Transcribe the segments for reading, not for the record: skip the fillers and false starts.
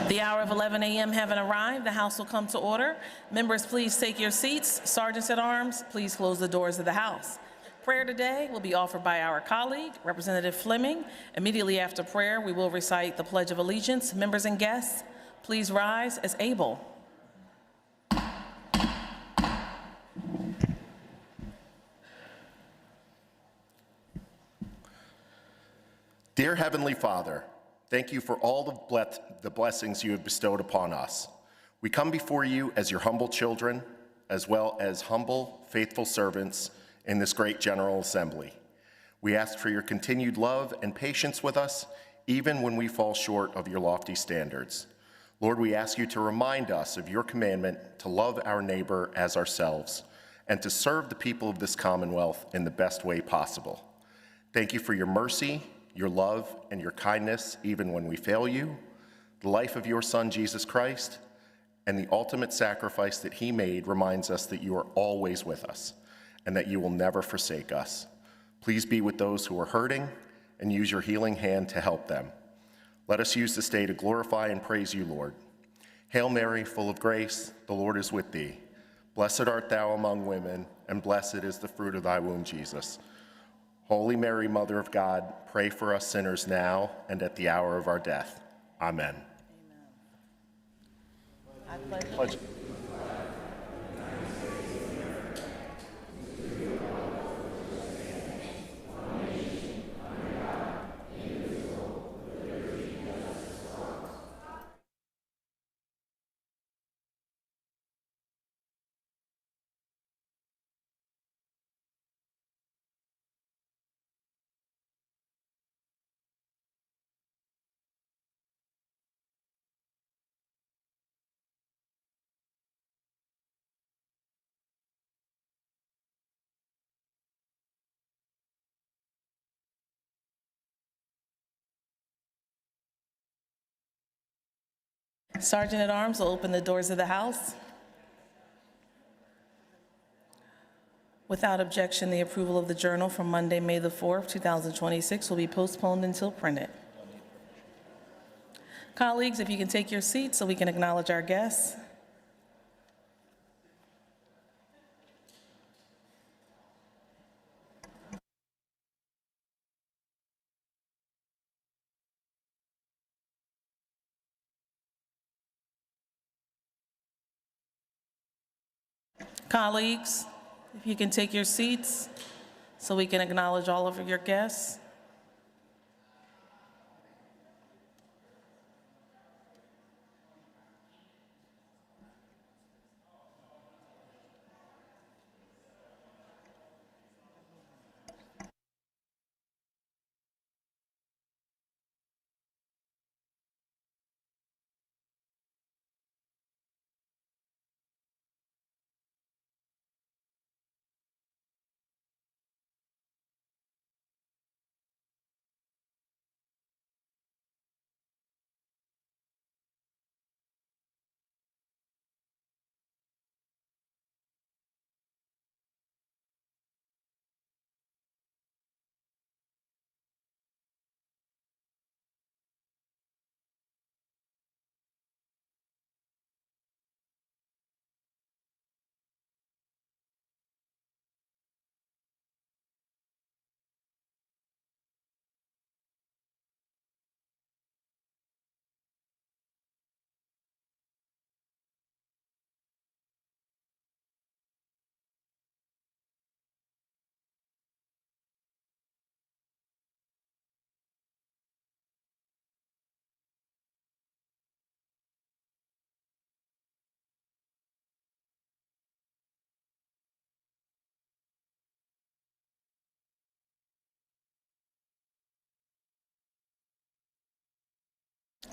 The hour of 11 a.m. having arrived, the House will come to order. Members, please take your seats. Sergeants at Arms, please close the doors of the House. Prayer today will be offered by our colleague, Representative Fleming. Immediately after prayer, we will recite the Pledge of Allegiance. Members and guests, please rise as able. Dear Heavenly Father, thank you for all the blessings you have bestowed upon us. We come before you as your humble children, as well as humble, faithful servants in this great General Assembly. We ask for your continued love and patience with us, even when we fall short of your lofty standards. Lord, we ask you to remind us of your commandment to love our neighbor as ourselves and to serve the people of this Commonwealth in the best way possible. Thank you for your mercy, your love, and your kindness, even when we fail you, the life of your Son, Jesus Christ, and the ultimate sacrifice that he made reminds us that you are always with us and that you will never forsake us. Please be with those who are hurting and use your healing hand to help them. Let us use this day to glorify and praise you, Lord. Hail Mary, full of grace, the Lord is with thee. Blessed art thou among women, and blessed is the fruit of thy womb, Jesus. Holy Mary, Mother of God, pray for us sinners now and at the hour of our death. Amen. I pledge. Sergeant at Arms will open the doors of the House. Without objection, the approval of the journal from Monday, May the 4th, 2026 will be postponed until printed. Colleagues, if you can take your seats so we can acknowledge our guests. Colleagues, if you can take your seats so we can acknowledge all of your guests.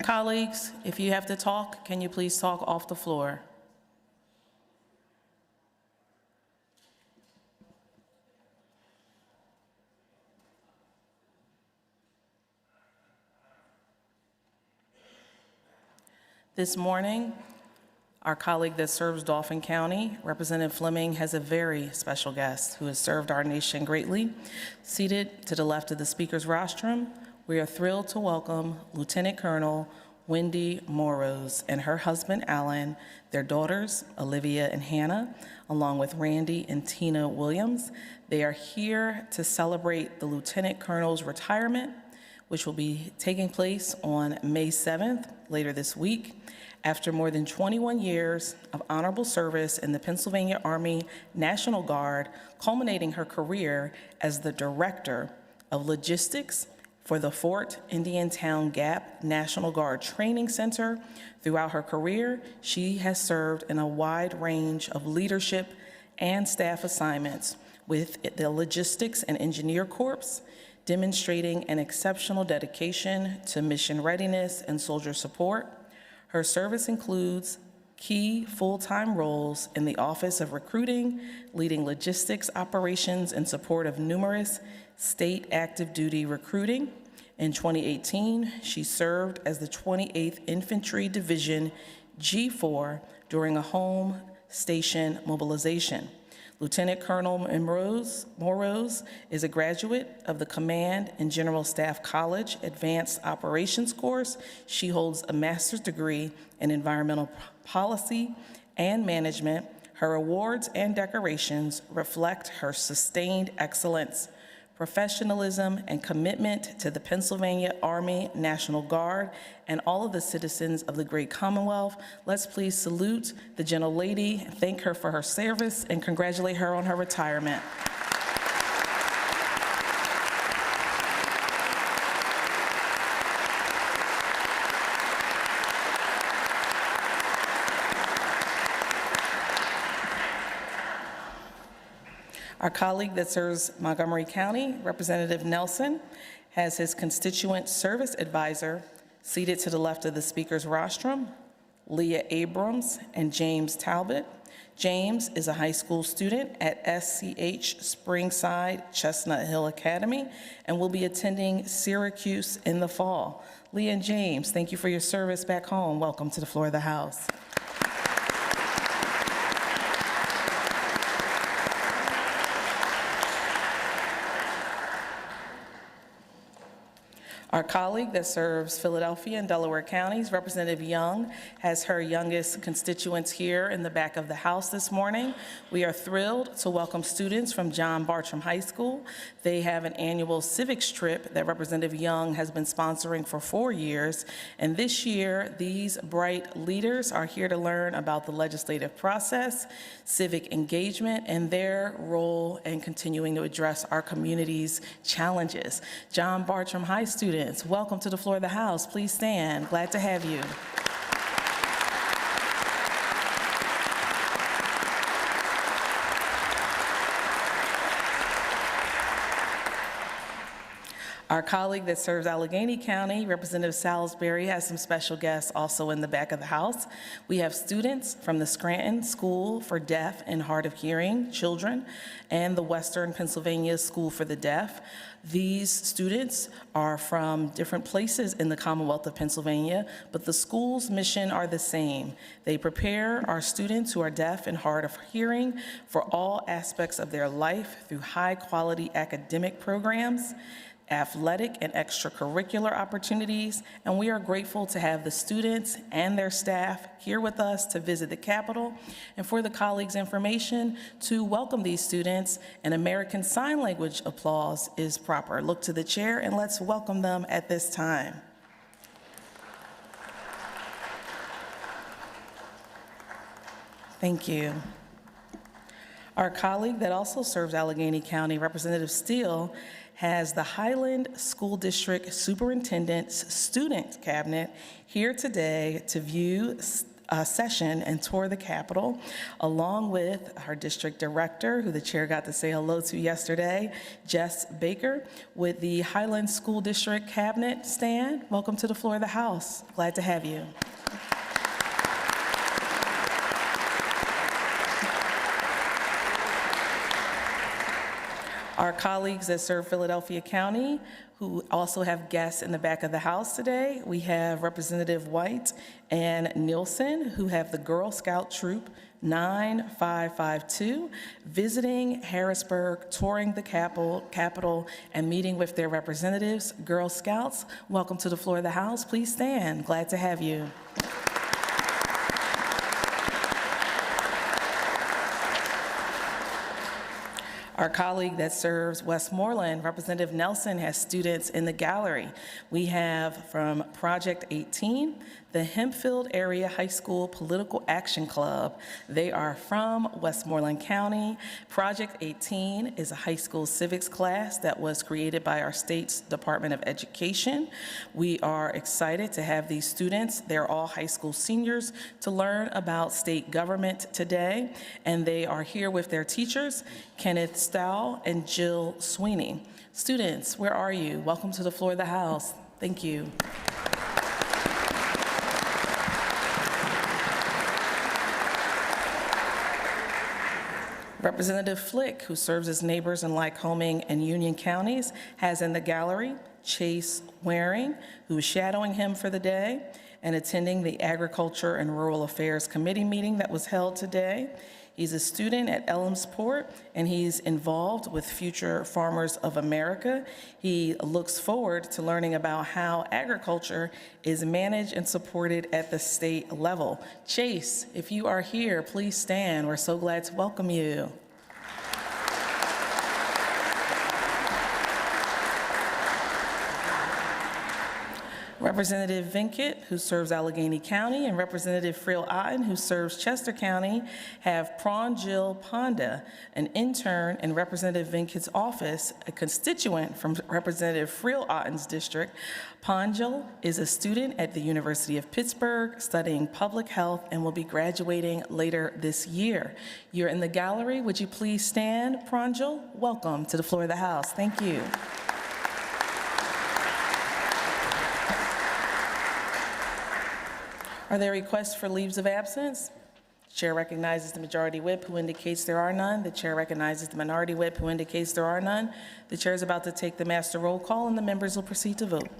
Colleagues, if you have to talk, can you please talk off the floor? This morning, our colleague that serves Dauphin County, Representative Fleming, has a very special guest who has served our nation greatly. Seated to the left of the speaker's rostrum, We are thrilled to welcome Lieutenant Colonel Wendy Morrose and her husband, Alan, their daughters, Olivia and Hannah, along with Randy and Tina Williams. They are here to celebrate the Lieutenant Colonel's retirement, which will be taking place on May 7th, later this week. After more than 21 years of honorable service in the Pennsylvania Army National Guard, culminating her career as the Director of Logistics for the Fort Indiantown Gap National Guard Training Center. Throughout her career, she has served in a wide range of leadership and staff assignments with the Logistics and Engineer Corps, demonstrating an exceptional dedication to mission readiness and soldier support. Her service includes key full-time roles in the Office of Recruiting, leading logistics operations in support of numerous state active duty recruiting. In 2018, she served as the 28th Infantry Division G4 during a home station mobilization. Lieutenant Colonel Morrose is a graduate of the Command and General Staff College Advanced Operations course. She holds a master's degree in environmental policy and management. Her awards and decorations reflect her sustained excellence, professionalism, and commitment to the Pennsylvania Army National Guard and all of the citizens of the great Commonwealth. Let's please salute the gentlelady, thank her for her service, and congratulate her on her retirement. Our colleague that serves Montgomery County, Representative Nelson, has his constituent service advisor seated to the left of the speaker's rostrum, Leah Abrams and James Talbot. James is a high school student at SCH Springside Chestnut Hill Academy and will be attending Syracuse in the fall. Leah and James, thank you for your service back home. Welcome to the floor of the House. Our colleague that serves Philadelphia and Delaware counties, Representative Young, has her youngest constituents here in the back of the House this morning. We are thrilled to welcome students from John Bartram High School. They have an annual civics trip that Representative Young has been sponsoring for 4 years. And this year, these bright leaders are here to learn about the legislative process, civic engagement, and their role in continuing to address our community's challenges. John Bartram High students, welcome to the floor of the House. Please stand. Glad to have you. Our colleague that serves Allegheny County, Representative Salisbury, has some special guests also in the back of the House. We have students from the Scranton School for Deaf and Hard of Hearing Children and the Western Pennsylvania School for the Deaf. These students are from different places in the Commonwealth of Pennsylvania, but the school's mission are the same. They prepare our students who are deaf and hard of hearing for all aspects of their life through high-quality academic programs, athletic and extracurricular opportunities, and we are grateful to have the students and their staff here with us to visit the Capitol. And for the colleagues' information, to welcome these students, an American Sign Language applause is proper. Look to the chair and let's welcome them at this time. Thank you. Our colleague that also serves Allegheny County, Representative Steele, has the Highland School District Superintendent's Student Cabinet here today to view a session and tour the Capitol, along with our district director, who the chair got to say hello to yesterday, Jess Baker. With the Highland School District Cabinet stand, welcome to the floor of the House. Glad to have you. Our colleagues that serve Philadelphia County, who also have guests in the back of the house today, we have Representative White and Nielsen, who have the Girl Scout Troop 9552, visiting Harrisburg, touring the Capitol, and meeting with their representatives. Girl Scouts, welcome to the floor of the House. Please stand. Glad to have you. Our colleague that serves Westmoreland, Representative Nelson, has students in the gallery. We have from Project 18, the Hempfield Area High School Political Action Club. They are from Westmoreland County. Project 18 is a high school civics class that was created by our state's Department of Education. We are excited to have these students, they're all high school seniors, to learn about state government today. And they are here with their teachers, Kenneth Stow and Jill Sweeney. Students, where are you? Welcome to the floor of the House. Thank you. Representative Flick, who serves as neighbors in Lycoming and Union counties, has in the gallery Chase Waring, who is shadowing him for the day and attending the Agriculture and Rural Affairs Committee meeting that was held today. He's a student at Elmsport, and he's involved with Future Farmers of America. He looks forward to learning about how agriculture is managed and supported at the state level. Chase, if you are here, please stand. We're so glad to welcome you. Representative Vinkett, who serves Allegheny County, and Representative Friel Otten, who serves Chester County, have Pranjil Panda, an intern in Representative Vinkett's office, a constituent from Representative Friel Otten's district. Pranjil is a student at the University of Pittsburgh studying public health and will be graduating later this year. You're in the gallery. Would you please stand, Pranjil? Welcome to the floor of the House. Thank you. Are there requests for leaves of absence? The chair recognizes the majority whip, who indicates there are none. The chair recognizes the minority whip, who indicates there are none. The chair is about to take the master roll call, and the members will proceed to vote.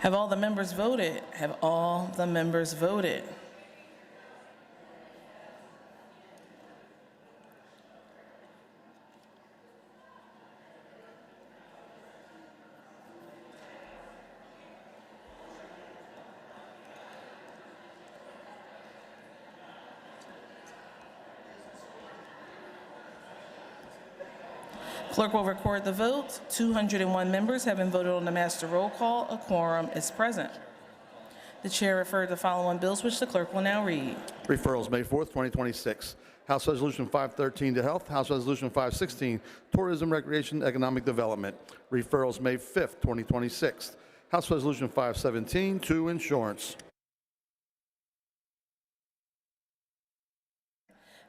Have all the members voted? Have all the members voted? Clerk will record the vote. 201 members have been voted on the master roll call. A quorum is present. The chair referred the following bills, which the clerk will now read. Referrals, May 4th, 2026. House Resolution 513 to Health, House Resolution 516, Tourism, Recreation, Economic Development. Referrals, May 5th, 2026. House Resolution 517 to Insurance.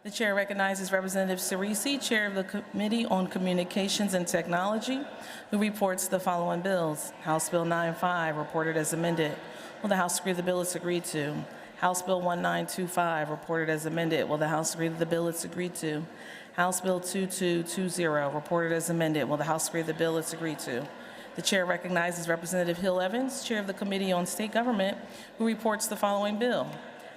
The chair recognizes Representative Cerisi, Chair of the Committee on Communications and Technology, who reports the following bills. House Bill 95, reported as amended. Will the House agree the bill is agreed to? House Bill 1925, reported as amended. Will the House agree that the bill is agreed to? House Bill 2220, reported as amended. Will the House agree the bill is agreed to? The chair recognizes Representative Hill Evans, Chair of the Committee on State Government, who reports the following bill.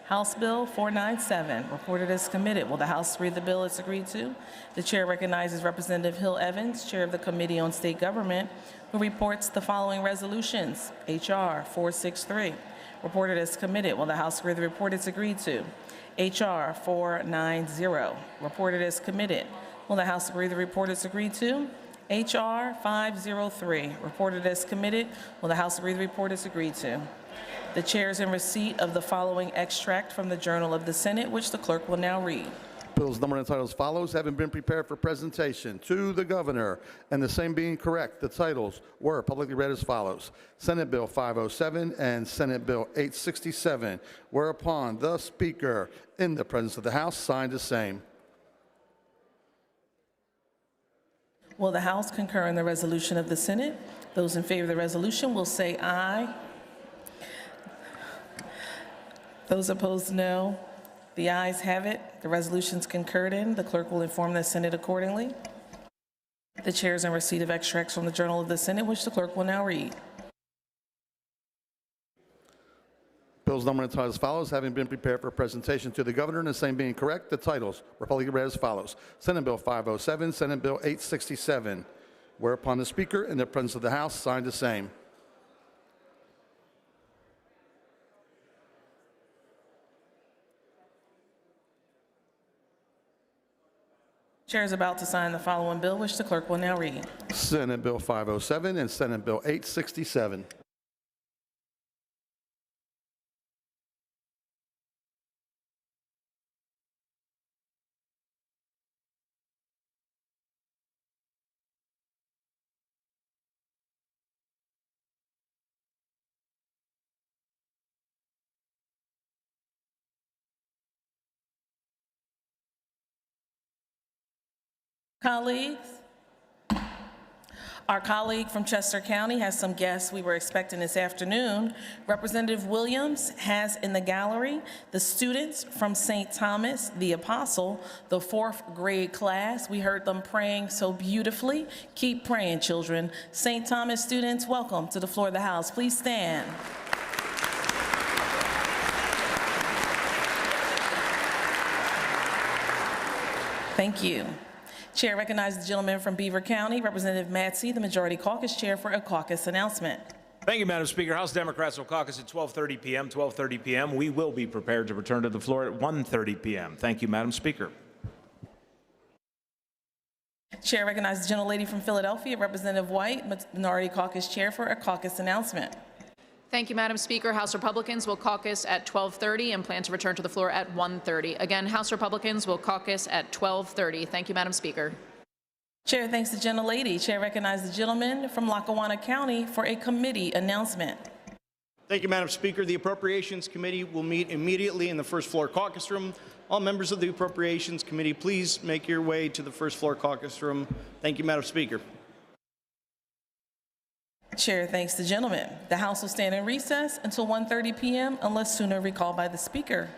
House Bill 497, reported as committed. Will the House agree the bill is agreed to? The chair recognizes Representative Hill Evans, Chair of the Committee on State Government, who reports the following resolutions. H.R. 463, reported as committed. Will the House agree the report is agreed to? H.R. 490, reported as committed. Will the House agree the report is agreed to? H.R. 503, reported as committed. Will the House agree the report is agreed to? The chair is in receipt of the following extract from the Journal of the Senate, which the clerk will now read. Bills numbered and titled as follows, having been prepared for presentation to the governor, and the same being correct, the titles were publicly read as follows. Senate Bill 507 and Senate Bill 867, whereupon the Speaker, in the presence of the House, signed the same. Will the House concur in the resolution of the Senate? Those in favor of the resolution will say aye. Those opposed, no. The ayes have it. The resolution is concurred in. The clerk will inform the Senate accordingly. The chair is in receipt of extracts from the Journal of the Senate, which the clerk will now read. Bills numbered and titled as follows, having been prepared for presentation to the governor, and the same being correct, the titles were publicly read as follows. Senate Bill 507, Senate Bill 867, whereupon the Speaker, in the presence of the House, signed the same. Chair is about to sign the following bill, which the clerk will now read. Senate Bill 507 and Senate Bill 867. Colleagues, our colleague from Chester County has some guests we were expecting this afternoon. Representative Williams has in the gallery the students from St. Thomas the Apostle, the 4th grade class. We heard them praying so beautifully. Keep praying, children. St. Thomas students, welcome to the floor of the House. Please stand. Thank you. Chair recognizes the gentleman from Beaver County, Representative Matsey, the Majority Caucus Chair, for a caucus announcement. Thank you, Madam Speaker. House Democrats will caucus at 12:30 p.m. 12:30 p.m. We will be prepared to return to the floor at 1:30 p.m. Thank you, Madam Speaker. Chair recognizes the gentlelady from Philadelphia, Representative White, Minority Caucus Chair, for a caucus announcement. Thank you, Madam Speaker. House Republicans will caucus at 12:30 and plan to return to the floor at 1:30. Again, House Republicans will caucus at 12:30. Thank you, Madam Speaker. Chair thanks the gentlelady. Chair recognizes the gentleman from Lackawanna County for a committee announcement. Thank you, Madam Speaker. The Appropriations Committee will meet immediately in the first floor caucus room. All members of the Appropriations Committee, please make your way to the first floor caucus room. Thank you, Madam Speaker. Chair thanks the gentleman. The House will stand in recess until 1:30 p.m. unless sooner recalled by the Speaker.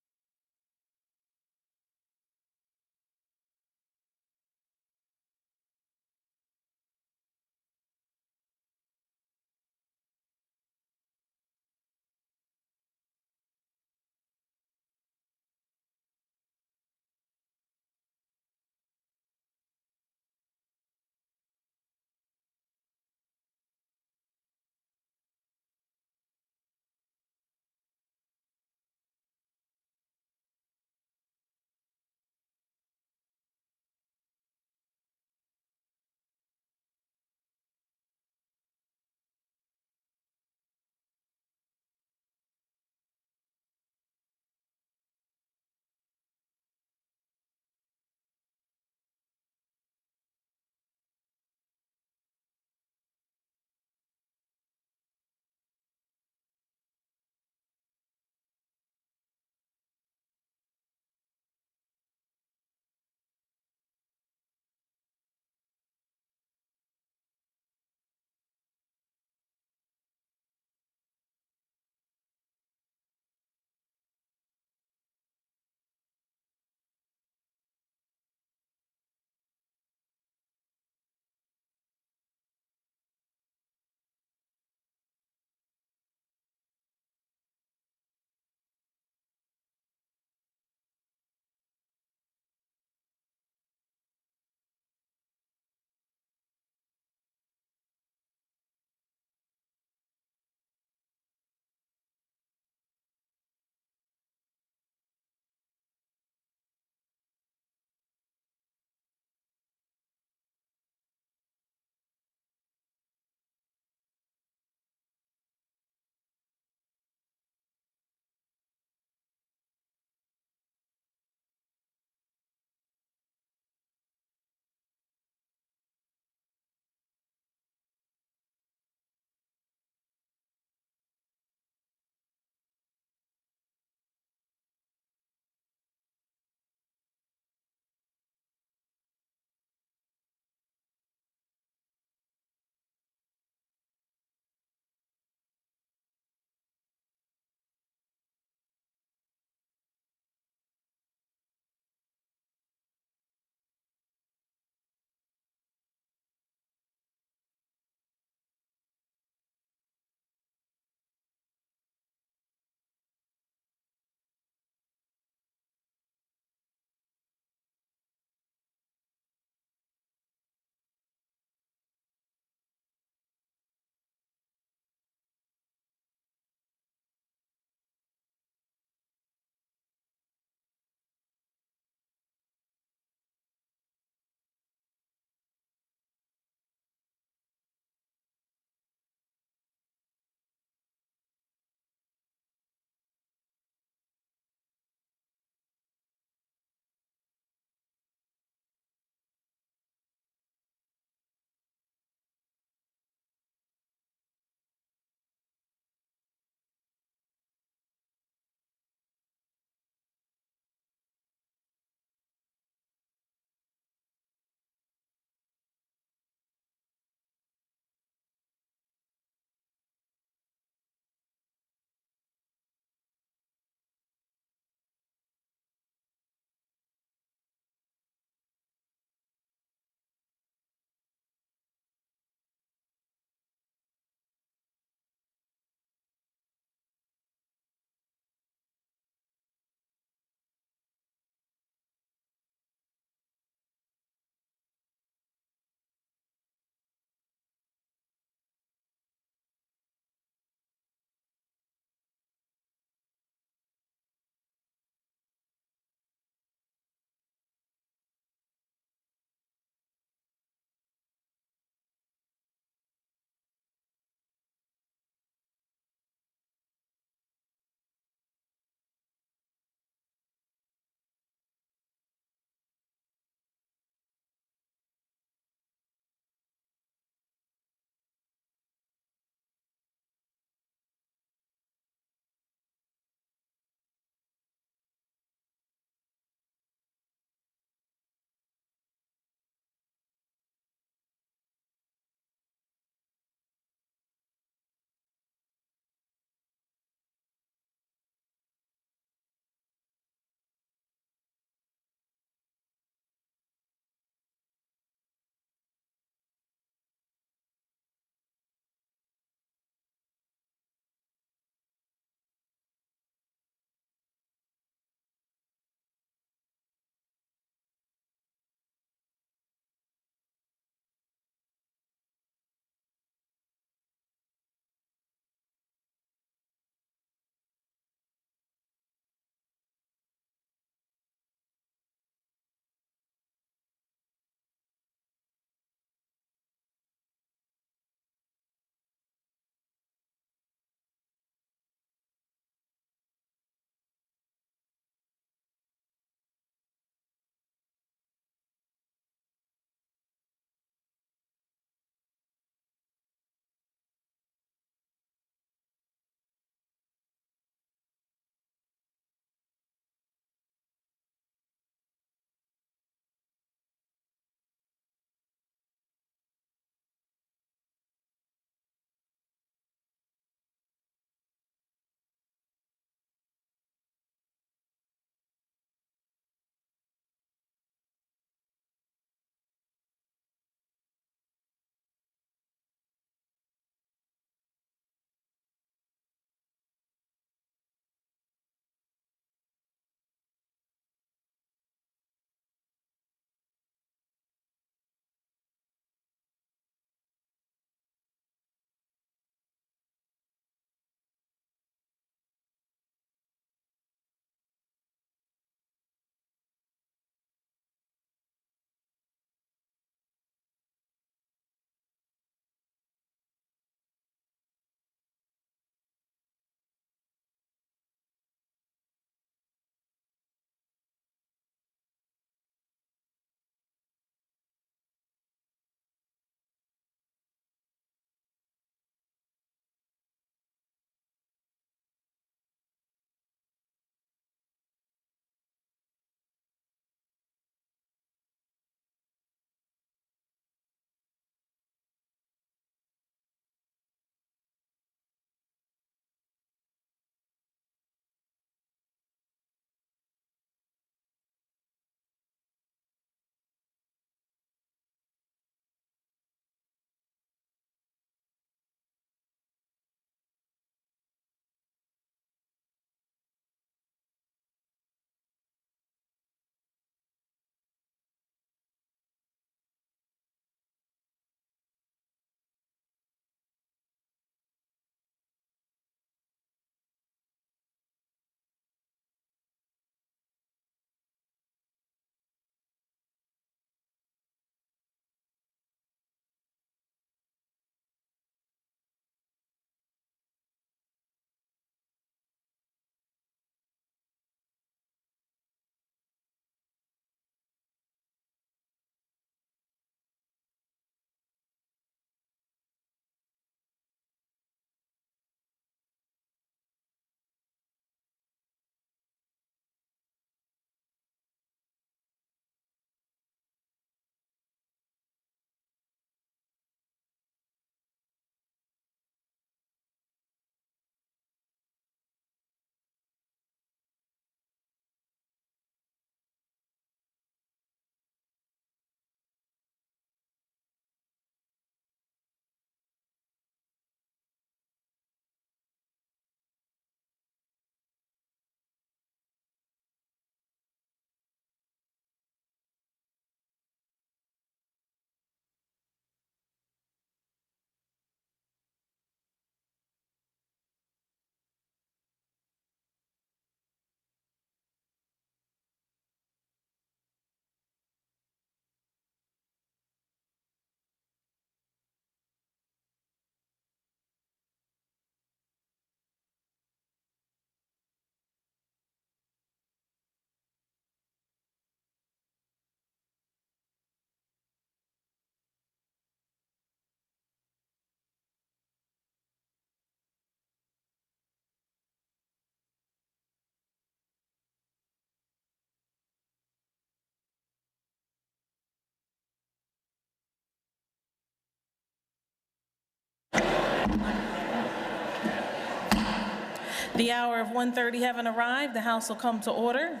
The hour of 1:30 having arrived, the House will come to order.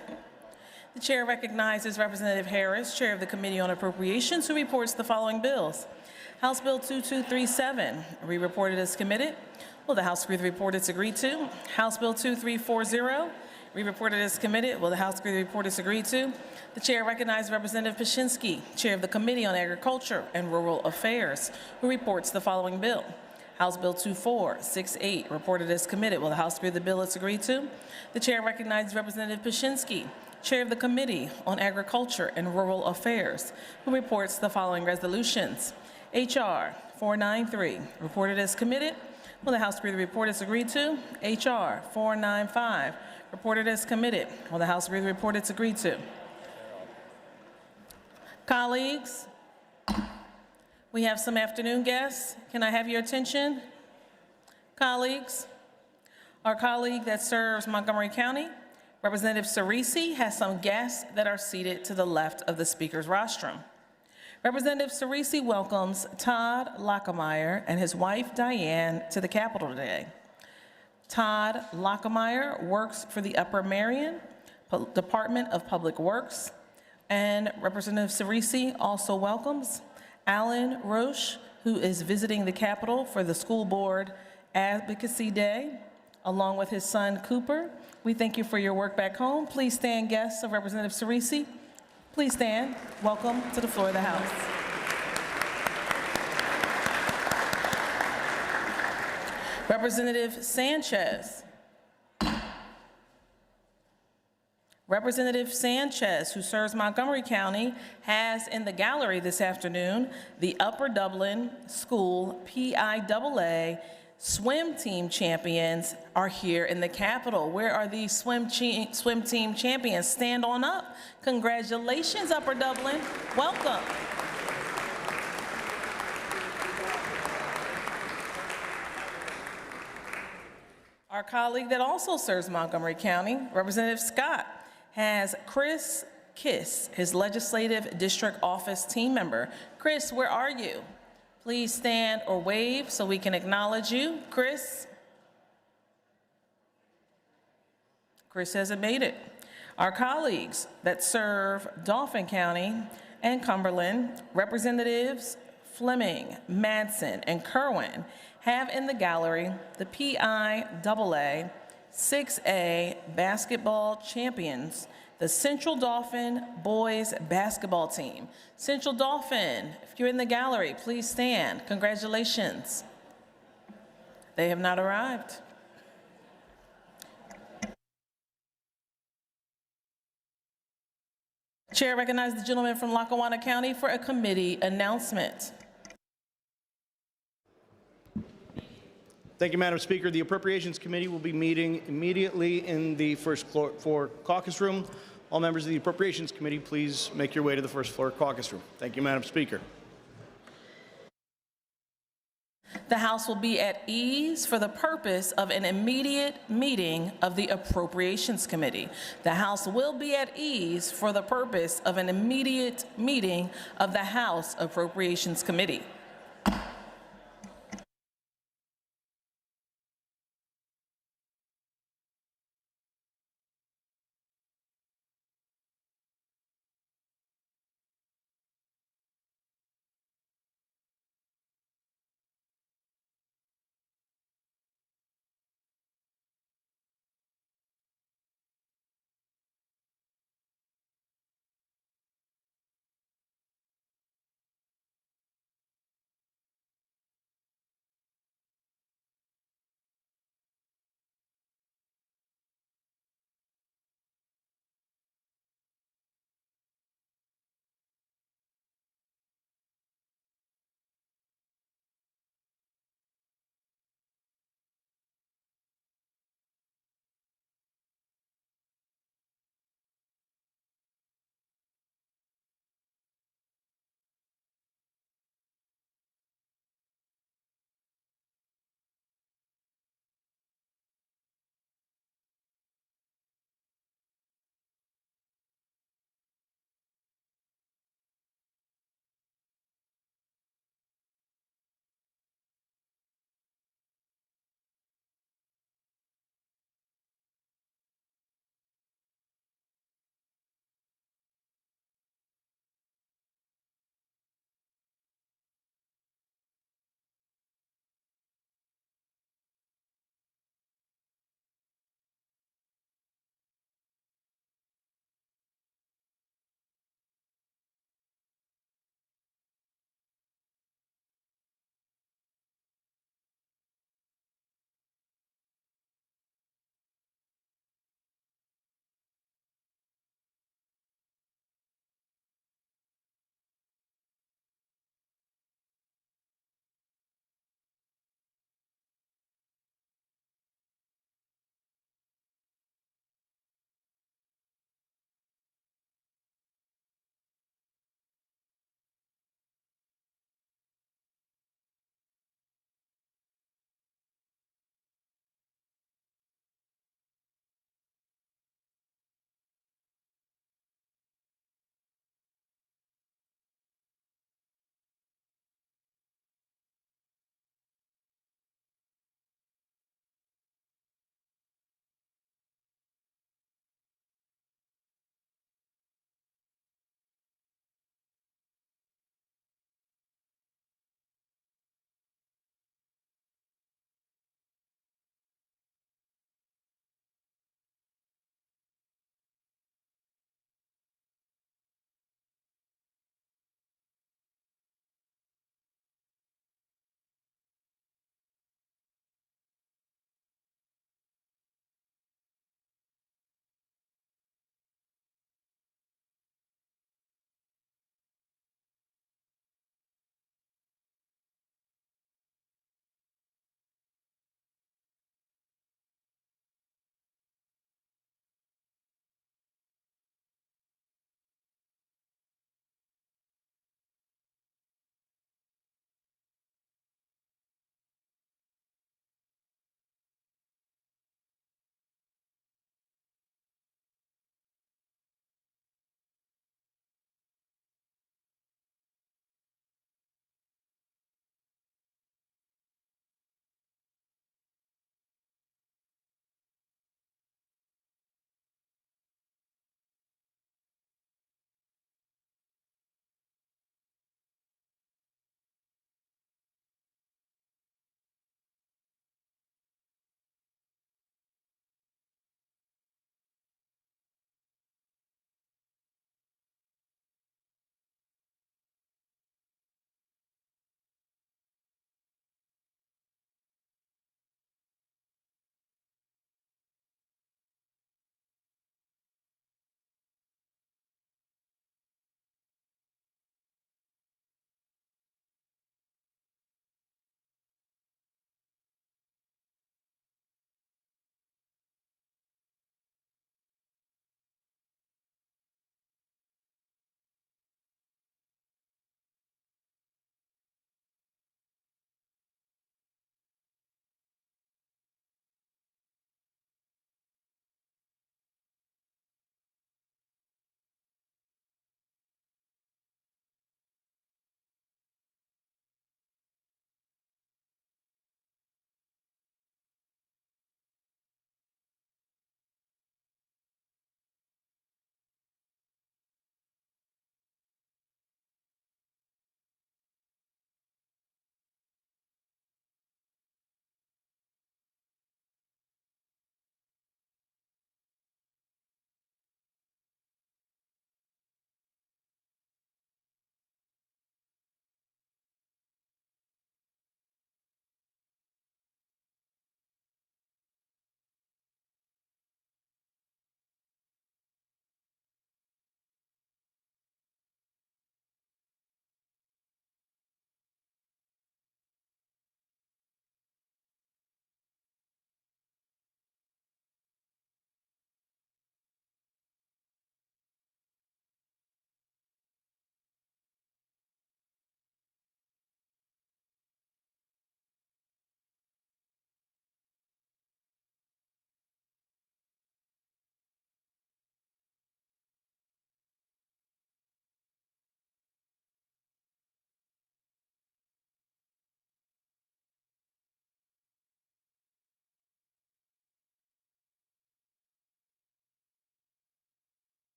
The chair recognizes Representative Harris, Chair of the Committee on Appropriations, who reports the following bills. House Bill 2237, re-reported as committed. Will the House agree the report is agreed to? House Bill 2340, re-reported as committed. Will the House agree the report is agreed to? The chair recognizes Representative Paszynski, Chair of the Committee on Agriculture and Rural Affairs, who reports the following bill. House Bill 2468, reported as committed. Will the House agree the bill is agreed to? The chair recognizes Representative Paszynski, Chair of the Committee on Agriculture and Rural Affairs, who reports the following resolutions. H.R. 493, reported as committed. Will the House agree the report is agreed to? H.R. 495, reported as committed. Will the House agree the report is agreed to? Colleagues, we have some afternoon guests. Can I have your attention? Colleagues, our colleague that serves Montgomery County, Representative Cerisi, has some guests that are seated to the left of the speaker's rostrum. Representative Cerisi welcomes Todd Lockemeyer and his wife Diane to the Capitol today. Todd Lockemeyer works for the Upper Marion Department of Public Works, and Representative Cerisi also welcomes Alan Roche, who is visiting the Capitol for the School Board Advocacy Day, along with his son Cooper. We thank you for your work back home. Please stand, guests of Representative Cerisi. Please stand. Welcome to the floor of the House. Representative Sanchez. Representative Sanchez, who serves Montgomery County, has in the gallery this afternoon the Upper Dublin School PIAA swim team champions are here in the Capitol. Where are these swim team champions? Stand on up. Congratulations, Upper Dublin. Welcome. Our colleague that also serves Montgomery County, Representative Scott, has Chris Kiss, his legislative district office team member. Chris, where are you? Please stand or wave so we can acknowledge you. Chris? Chris hasn't made it. Our colleagues that serve Dauphin County and Cumberland, Representatives Fleming, Madsen, and Kerwin, have in the gallery the PIAA 6A basketball champions, the Central Dauphin boys basketball team. Central Dauphin, if you're in the gallery, please stand. Congratulations. They have not arrived. Chair recognizes the gentleman from Lackawanna County for a committee announcement. Thank you, Madam Speaker. The Appropriations Committee will be meeting immediately in the first floor caucus room. All members of the Appropriations Committee, please make your way to the first floor caucus room. Thank you, Madam Speaker. The House will be at ease for the purpose of an immediate meeting of the Appropriations Committee. The House will be at ease for the purpose of an immediate meeting of the House Appropriations Committee.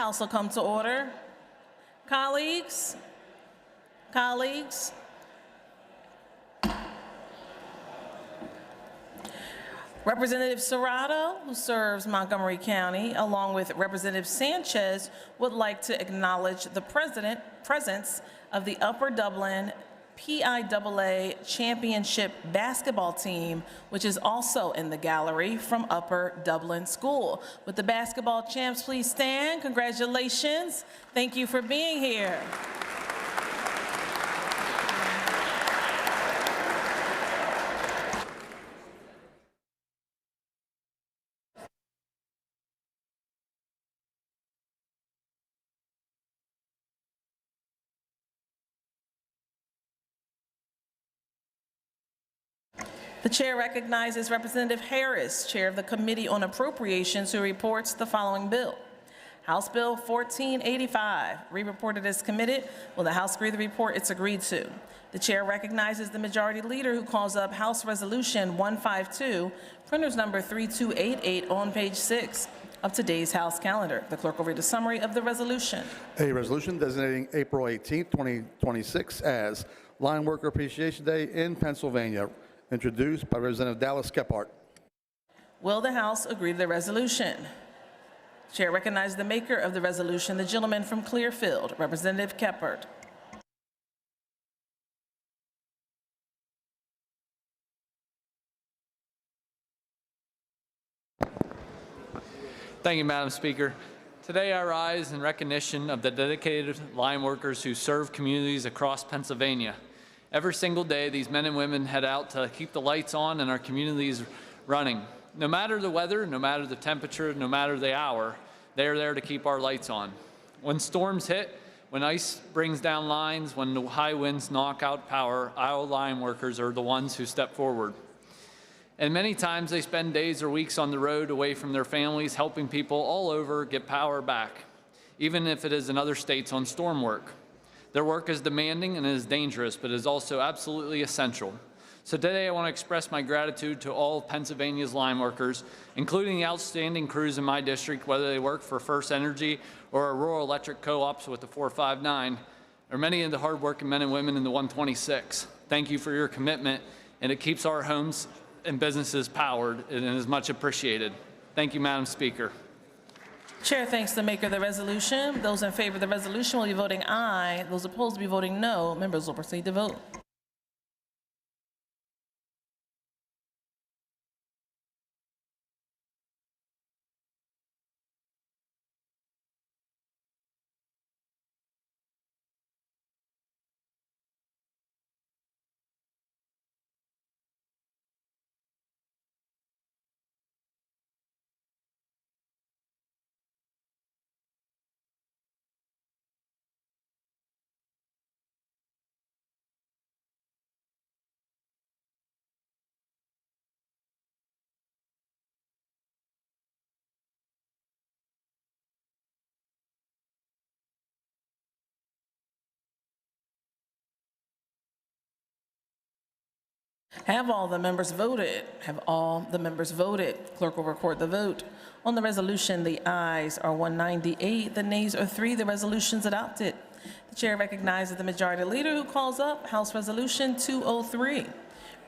House will come to order. Colleagues, Representative Serrato, who serves Montgomery County, along with Representative Sanchez, would like to acknowledge the presence of the Upper Dublin PIAA Championship basketball team, which is also in the gallery from Upper Dublin School. Would the basketball champs please stand? Congratulations. Thank you for being here. The chair recognizes Representative Harris, Chair of the Committee on Appropriations, who reports the following bill. House Bill 1485, re-reported as committed. Will the House agree to the report it's agreed to? The chair recognizes the Majority Leader, who calls up House Resolution 152, printers number 3288 on page 6 of today's House calendar. The clerk will read a summary of the resolution. A resolution designating April 18, 2026 as Line Worker Appreciation Day in Pennsylvania, introduced by Representative Dallas Gephardt. Will the House agree to the resolution? Chair recognizes the maker of the resolution, the gentleman from Clearfield, Representative Gephardt. Thank you, Madam Speaker. Today I rise in recognition of the dedicated line workers who serve communities across Pennsylvania. Every single day, these men and women head out to keep the lights on and our communities running. No matter the weather, no matter the temperature, no matter the hour, they are there to keep our lights on. When storms hit, when ice brings down lines, when the high winds knock out power, our line workers are the ones who step forward. And many times they spend days or weeks on the road away from their families, helping people all over get power back, even if it is in other states on storm work. Their work is demanding and it is dangerous, but it is also absolutely essential. So today I want to express my gratitude to all of Pennsylvania's line workers, including the outstanding crews in my district, whether they work for First Energy or Rural Electric Co-ops with the 459, or many of the hardworking men and women in the 126. Thank you for your commitment, and it keeps our homes and businesses powered and is much appreciated. Thank you, Madam Speaker. Chair thanks the maker of the resolution. Those in favor of the resolution will be voting aye. Those opposed will be voting no. Members will proceed to vote. Have all the members voted? Have all the members voted? Clerk will record the vote. On the resolution, the ayes are 198, the nays are 3. The resolution is adopted. The chair recognizes the Majority Leader, who calls up House Resolution 203,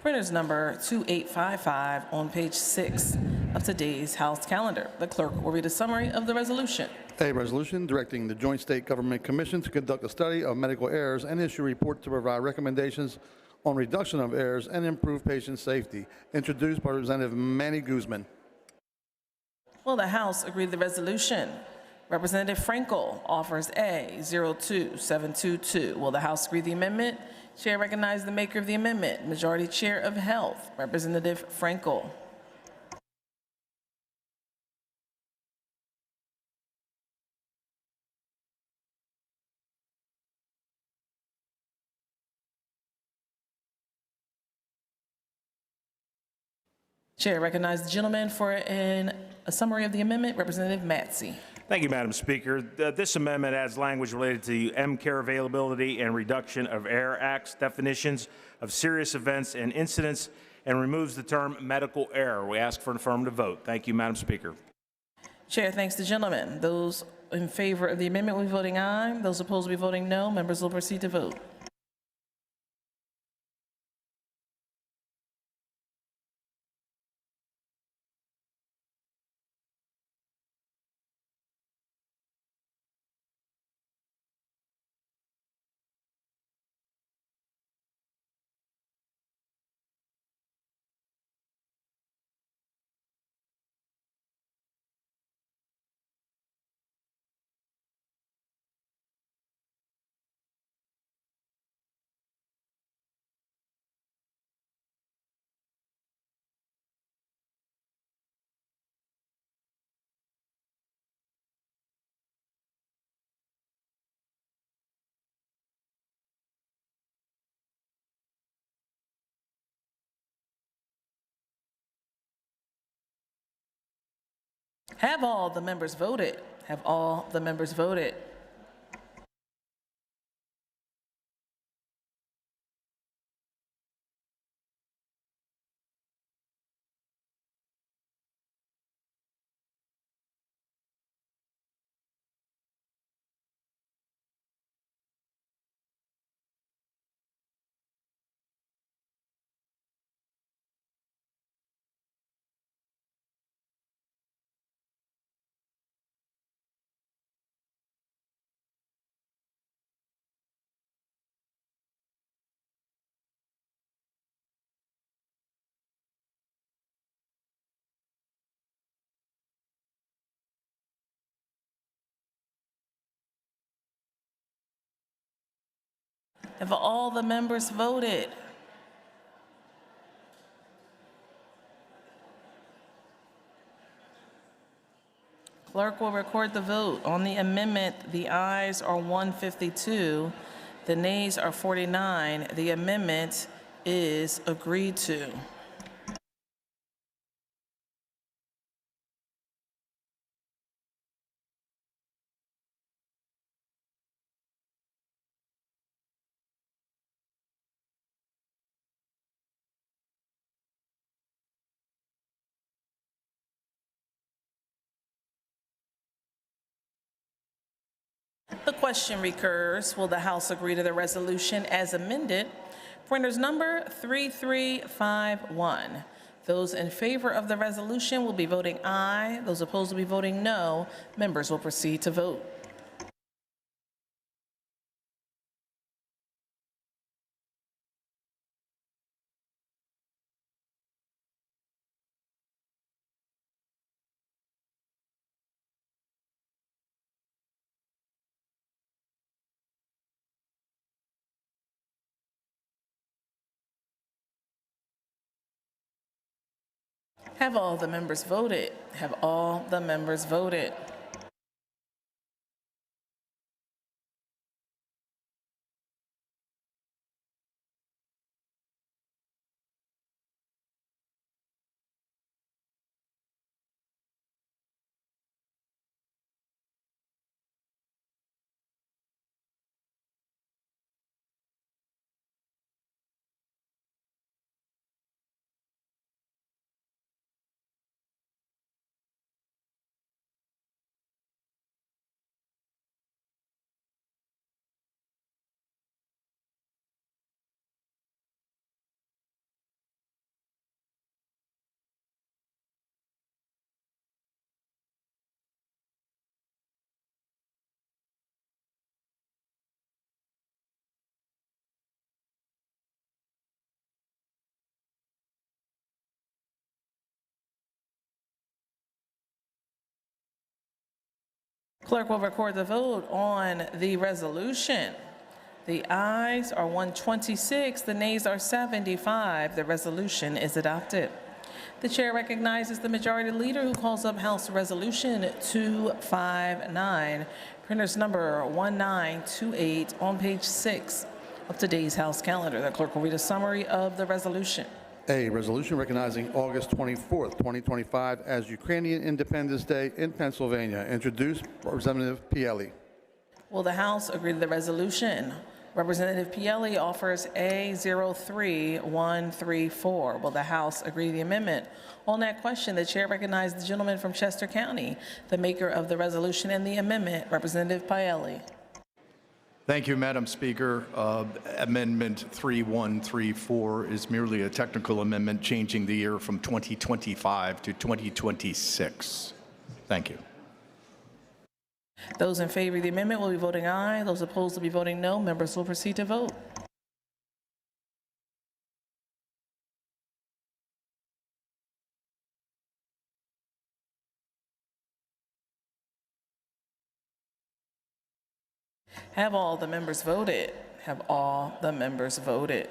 printers number 2855 on page 6 of today's House calendar. The clerk will read a summary of the resolution. A resolution directing the Joint State Government Commission to conduct a study of medical errors and issue a report to provide recommendations on reduction of errors and improve patient safety, introduced by Representative Manny Guzman. Will the House agree to the resolution? Representative Frankel offers A 02722. Will the House agree to the amendment? Chair recognizes the maker of the amendment, Majority Chair of Health, Representative Frankel. Chair recognizes the gentleman for a summary of the amendment, Representative Matsey. Thank you, Madam Speaker. This amendment adds language related to M-Care availability and reduction of error acts, definitions of serious events and incidents, and removes the term medical error. We ask for an affirmative vote. Thank you, Madam Speaker. Chair thanks the gentleman. Those in favor of the amendment will be voting aye. Those opposed will be voting no. Members will proceed to vote. Have all the members voted? Have all the members voted? Have all the members voted? Clerk will record the vote. On the amendment, the ayes are 152, the nays are 49. The amendment is agreed to. The question recurs, will the House agree to the resolution as amended? Pointers number 3351. Those in favor of the resolution will be voting aye. Those opposed will be voting no. Members will proceed to vote. Have all the members voted? Have all the members voted? Clerk will record the vote on the resolution. The ayes are 126, the nays are 75. The resolution is adopted. The chair recognizes the majority leader who calls up House Resolution 259, printers number 1928 on page 6 of today's House calendar. The clerk will read a summary of the resolution. A resolution recognizing August 24th, 2025 as Ukrainian Independence Day in Pennsylvania, introduced Representative Pielli. Will the House agree to the resolution? Representative Pielli offers A03134. Will the House agree to the amendment? On that question, the chair recognizes the gentleman from Chester County, the maker of the resolution and the amendment, Representative Pielli. Thank you, Madam Speaker. Amendment 3134 is merely a technical amendment changing the year from 2025 to 2026. Thank you. Those in favor of the amendment will be voting aye. Those opposed will be voting no. Members will proceed to vote. Have all the members voted? Have all the members voted?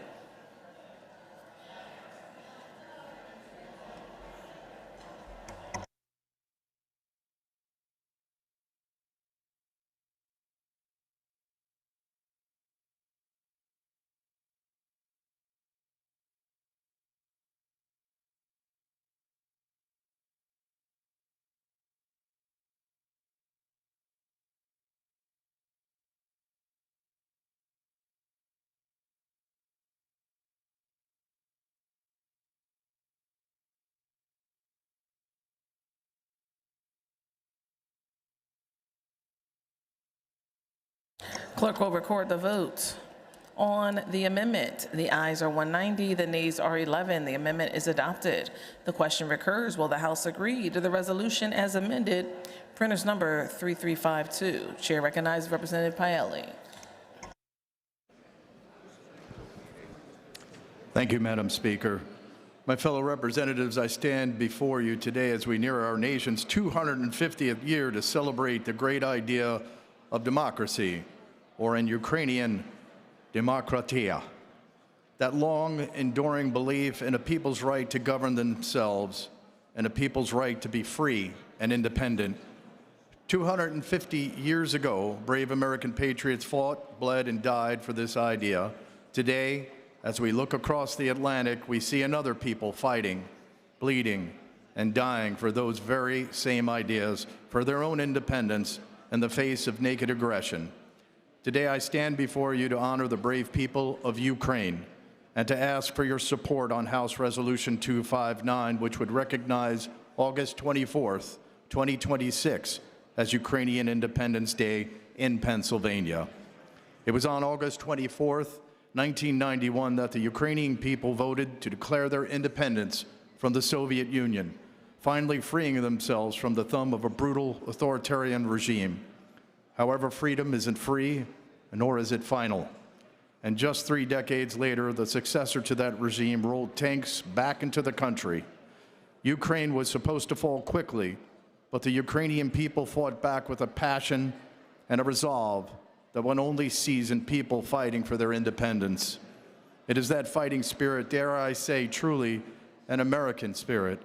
Clerk will record the vote. On the amendment, the ayes are 190, the nays are 11. The amendment is adopted. The question recurs, will the House agree to the resolution as amended? Printer's number 3352. Chair recognizes Representative Pielli. Thank you, Madam Speaker. My fellow representatives, I stand before you today as we near our nation's 250th year to celebrate the great idea of democracy, or in Ukrainian, demokratia, that long enduring belief in a people's right to govern themselves and a people's right to be free and independent. 250 years ago, brave American patriots fought, bled, and died for this idea. Today, as we look across the Atlantic, we see another people fighting, bleeding, and dying for those very same ideas, for their own independence in the face of naked aggression. Today, I stand before you to honor the brave people of Ukraine and to ask for your support on House Resolution 259, which would recognize August 24th, 2026 as Ukrainian Independence Day in Pennsylvania. It was on August 24th, 1991 that the Ukrainian people voted to declare their independence from the Soviet Union, finally freeing themselves from the thumb of a brutal authoritarian regime. However, freedom isn't free, nor is it final. And just 3 decades later, the successor to that regime rolled tanks back into the country. Ukraine was supposed to fall quickly, but the Ukrainian people fought back with a passion and a resolve that one only sees in people fighting for their independence. It is that fighting spirit, dare I say truly an American spirit,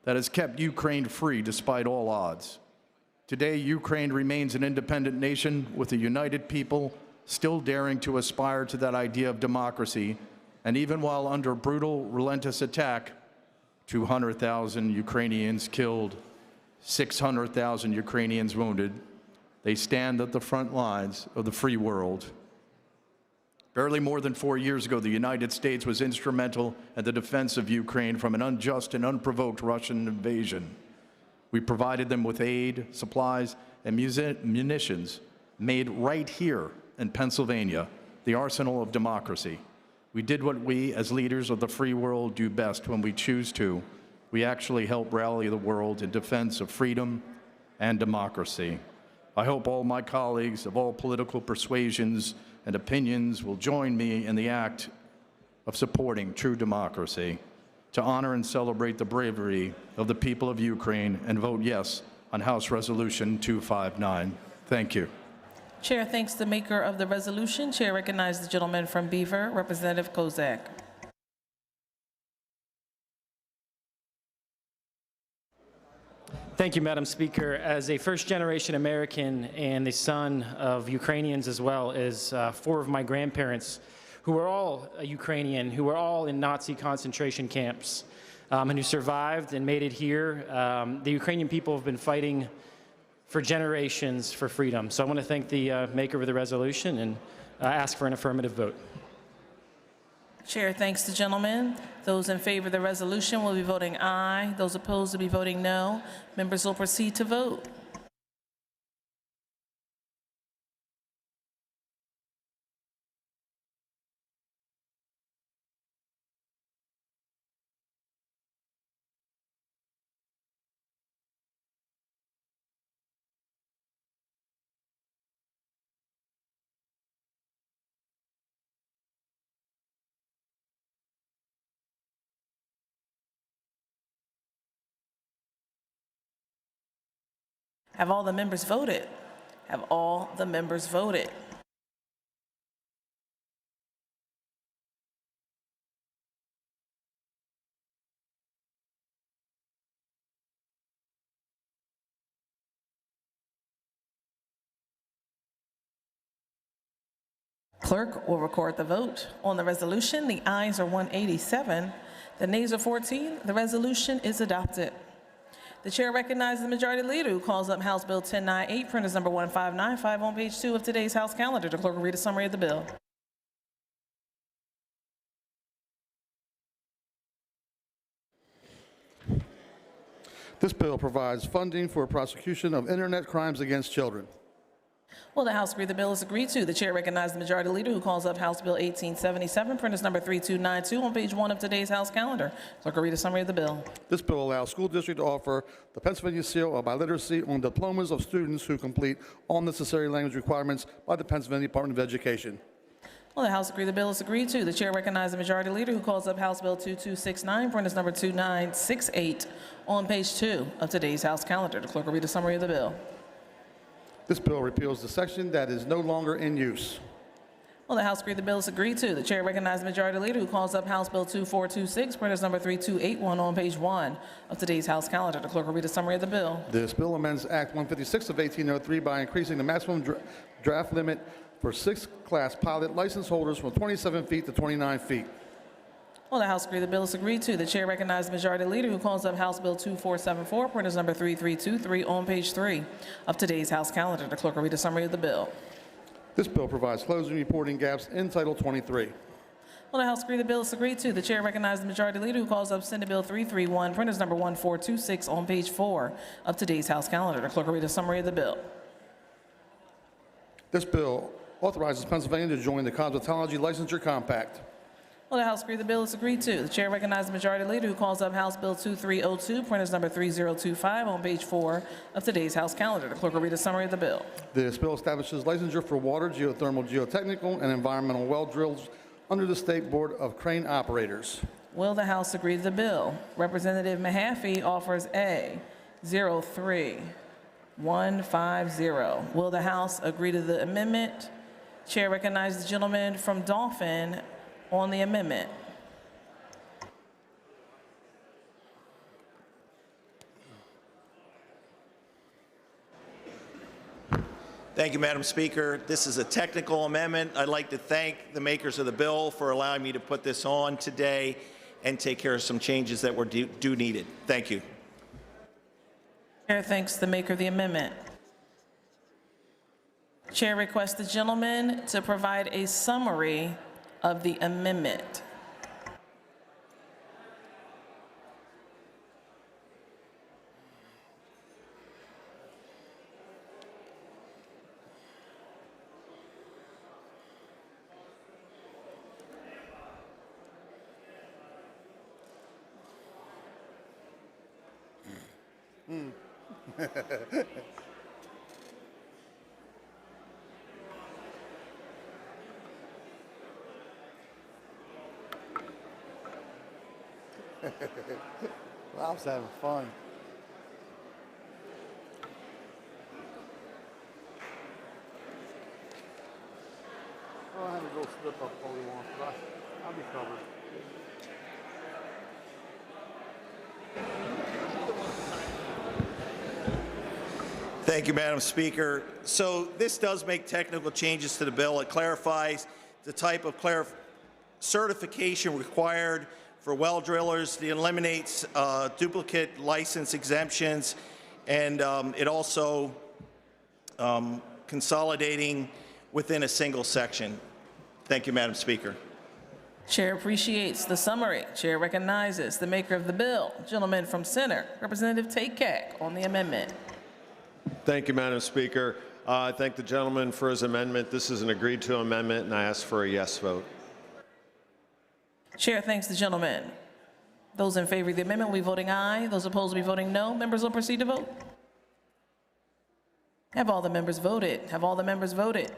that has kept Ukraine free despite all odds. Today, Ukraine remains an independent nation with a united people still daring to aspire to that idea of democracy. And even while under brutal, relentless attack, 200,000 Ukrainians killed, 600,000 Ukrainians wounded, they stand at the front lines of the free world. Barely more than 4 years ago, the United States was instrumental in the defense of Ukraine from an unjust and unprovoked Russian invasion. We provided them with aid, supplies, and munitions made right here in Pennsylvania, the arsenal of democracy. We did what we, as leaders of the free world, do best when we choose to. We actually help rally the world in defense of freedom and democracy. I hope all my colleagues of all political persuasions and opinions will join me in the act of supporting true democracy, to honor and celebrate the bravery of the people of Ukraine and vote yes on House Resolution 259. Thank you. Chair thanks the maker of the resolution. Chair recognizes the gentleman from Beaver, Representative Kozak. Thank you, Madam Speaker. As a first-generation American and the son of Ukrainians as well as 4 of my grandparents, who were all Ukrainian, who were all in Nazi concentration camps, and who survived and made it here, the Ukrainian people have been fighting for generations for freedom. So I want to thank the maker of the resolution and ask for an affirmative vote. Chair thanks the gentleman. Those in favor of the resolution will be voting aye. Those opposed will be voting no. Members will proceed to vote. Have all the members voted? Have all the members voted? Clerk will record the vote. On the resolution, the ayes are 187, the nays are 14. The resolution is adopted. The chair recognizes the majority leader who calls up House Bill 1098, printers number 1595 on page 2 of today's House calendar. The clerk will read a summary of the bill. This bill provides funding for prosecution of internet crimes against children. Will the House agree the bill is agreed to? The chair recognizes the majority leader who calls up House Bill 1877, printers number 3292 on page 1 of today's House calendar. Clerk will read a summary of the bill. This bill allows school districts to offer the Pennsylvania seal of biliteracy on diplomas of students who complete all necessary language requirements by the Pennsylvania Department of Education. Will the House agree the bill is agreed to? The chair recognizes the majority leader who calls up House Bill 2269, printers number 2968 on page 2 of today's House calendar. The clerk will read a summary of the bill. This bill repeals the section that is no longer in use. Will the House agree the bill is agreed to? The chair recognizes the majority leader who calls up House Bill 2426, printers number 3281 on page 1 of today's House calendar. The clerk will read a summary of the bill. This bill amends Act 156 of 1803 by increasing the maximum draft limit for sixth-class pilot license holders from 27 feet to 29 feet. Will the House agree the bill is agreed to? The chair recognizes the majority leader who calls up House Bill 2474, printers number 3323 on page 3 of today's House calendar. The clerk will read a summary of the bill. This bill provides closing reporting gaps in Title 23. Will the House agree the bill is agreed to? The chair recognizes the majority leader who calls up Senate Bill 331, printers number 1426 on page 4 of today's House calendar. The clerk will read a summary of the bill. This bill authorizes Pennsylvania to join the Cosmetology Licensure Compact. Will the House agree the bill is agreed to? The chair recognizes the majority leader who calls up House Bill 2302, printers number 3025 on page 4 of today's House calendar. The clerk will read a summary of the bill. This bill establishes licensure for water, geothermal, geotechnical, and environmental well drills under the State Board of Crane Operators. Will the House agree to the bill? Representative Mahaffey offers A, 03150. Will the House agree to the amendment? Chair recognizes the gentleman from Dauphin on the amendment. Thank you, Madam Speaker. This is a technical amendment. I'd like to thank the makers of the bill for allowing me to put this on today and take care of some changes that were due needed. Thank you. Chair thanks the maker of the amendment. Chair requests the gentleman to provide a summary of the amendment. I was having fun. I'll have to go slip up all he wants, but I'll be covered. Thank you, Madam Speaker. So this does make technical changes to the bill. It clarifies the type of certification required for well drillers. It eliminates duplicate license exemptions, and it also consolidating within a single section. Thank you, Madam Speaker. Chair appreciates the summary. Chair recognizes the maker of the bill, gentleman from Center, Representative Takek, on the amendment. Thank you, Madam Speaker. I thank the gentleman for his amendment. This is an agreed-to amendment, and I ask for a yes vote. Chair thanks the gentleman. Those in favor of the amendment will be voting aye. Those opposed will be voting no. Members will proceed to vote. Have all the members voted? Have all the members voted?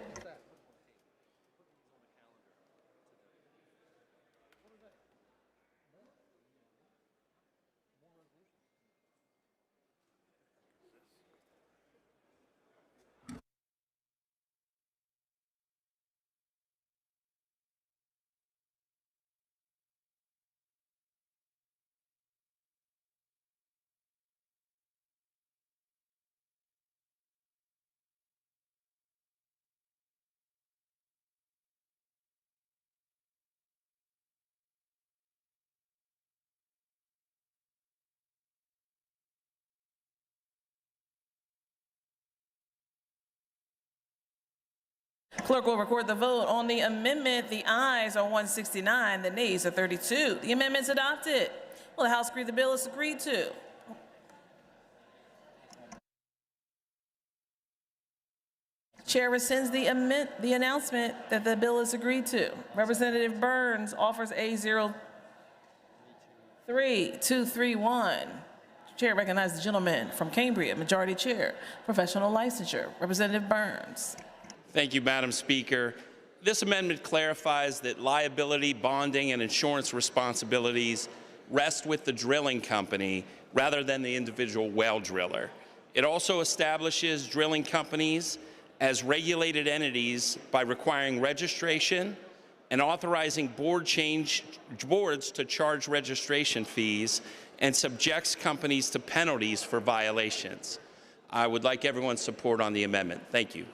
Clerk will record the vote. On the amendment, the ayes are 169, the nays are 32. The amendment's adopted. Will the House agree the bill is agreed to? Chair rescinds the announcement that the bill is agreed to. Representative Burns offers A03231. Chair recognizes the gentleman from Cambria, Majority Chair, Professional Licensure. Representative Burns. Thank you, Madam Speaker. This amendment clarifies that liability, bonding, and insurance responsibilities rest with the drilling company rather than the individual well driller. It also establishes drilling companies as regulated entities by requiring registration and authorizing boards to charge registration fees and subjects companies to penalties for violations. I would like everyone's support on the amendment. Thank you.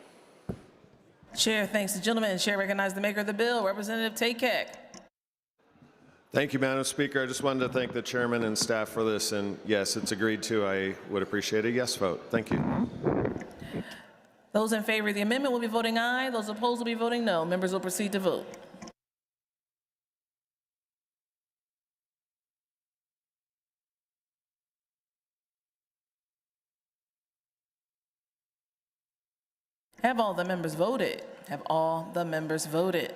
Chair thanks the gentleman. Chair recognizes the maker of the bill, Representative Takek. Thank you, Madam Speaker. I just wanted to thank the chairman and staff for this, and yes, it's agreed to. I would appreciate a yes vote. Thank you. Those in favor of the amendment will be voting aye. Those opposed will be voting no. Members will proceed to vote. Have all the members voted? Have all the members voted?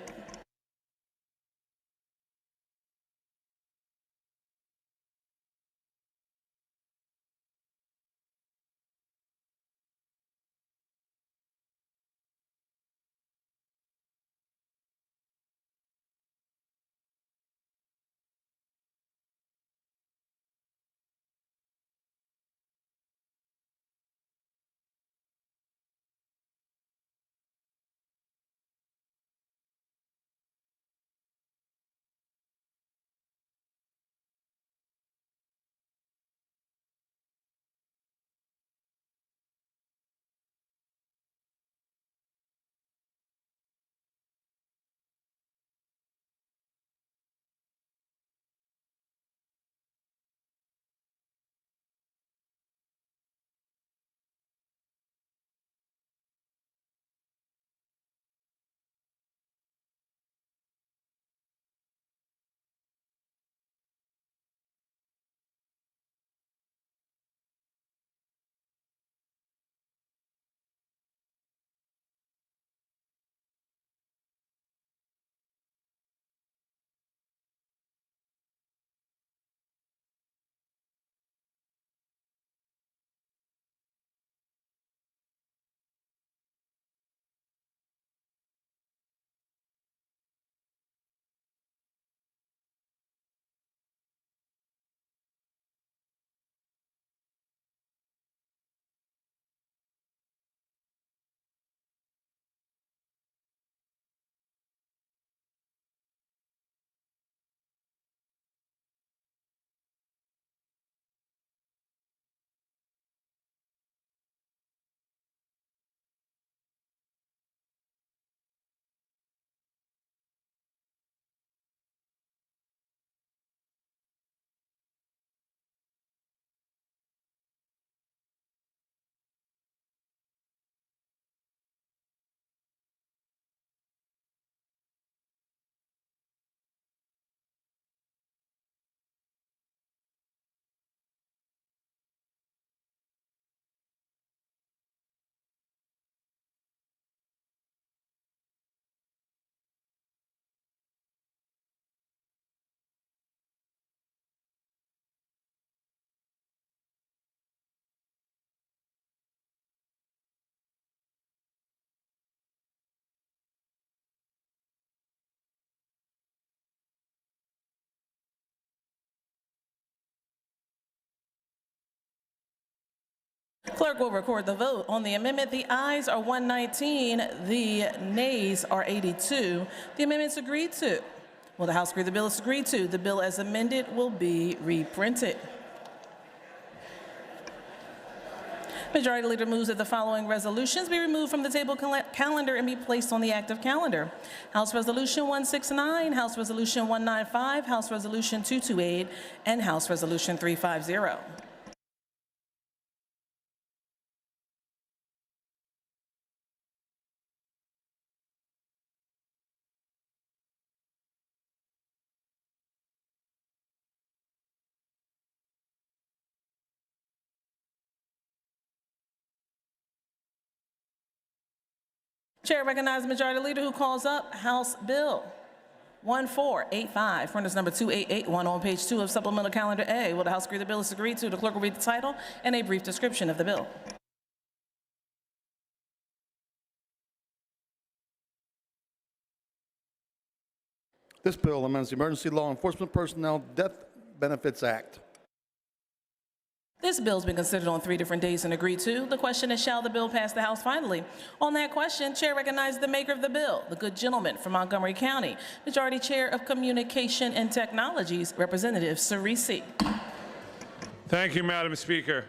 Clerk will record the vote on the amendment. The ayes are 119, the nays are 82. The amendment's agreed to. Will the House agree the bill is agreed to? The bill as amended will be reprinted. Majority Leader moves that the following resolutions be removed from the table calendar and be placed on the active calendar. House Resolution 169, House Resolution 195, House Resolution 228, and House Resolution 350. Chair recognizes the Majority Leader who calls up House Bill 1485, ordinance number 2881 on page 2 of Supplemental Calendar A. Will the House agree the bill is agreed to? The clerk will read the title and a brief description of the bill. This bill amends the Emergency Law Enforcement Personnel Death Benefits Act. This bill has been considered on 3 different days and agreed to. The question is, shall the bill pass the House finally? On that question, Chair recognizes the maker of the bill, the good gentleman from Montgomery County, Majority Chair of Communication and Technologies, Representative Cerisi. Thank you, Madam Speaker.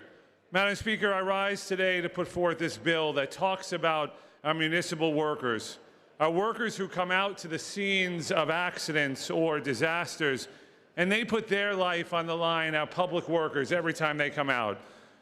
Madam Speaker, I rise today to put forth this bill that talks about our municipal workers, our workers who come out to the scenes of accidents or disasters, and they put their life on the line, our public workers, every time they come out.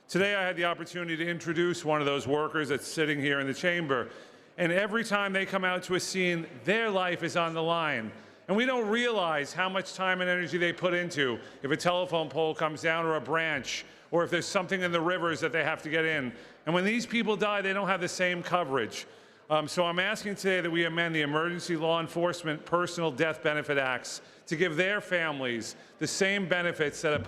Today I had the opportunity to introduce one of those workers that's sitting here in the chamber, and every time they come out to a scene, their life is on the line. And we don't realize how much time and energy they put into if a telephone pole comes down or a branch, or if there's something in the rivers that they have to get in. And when these people die, they don't have the same coverage. So I'm asking today that we amend the Emergency Law Enforcement Personal Death Benefit Acts to give their families the same benefits that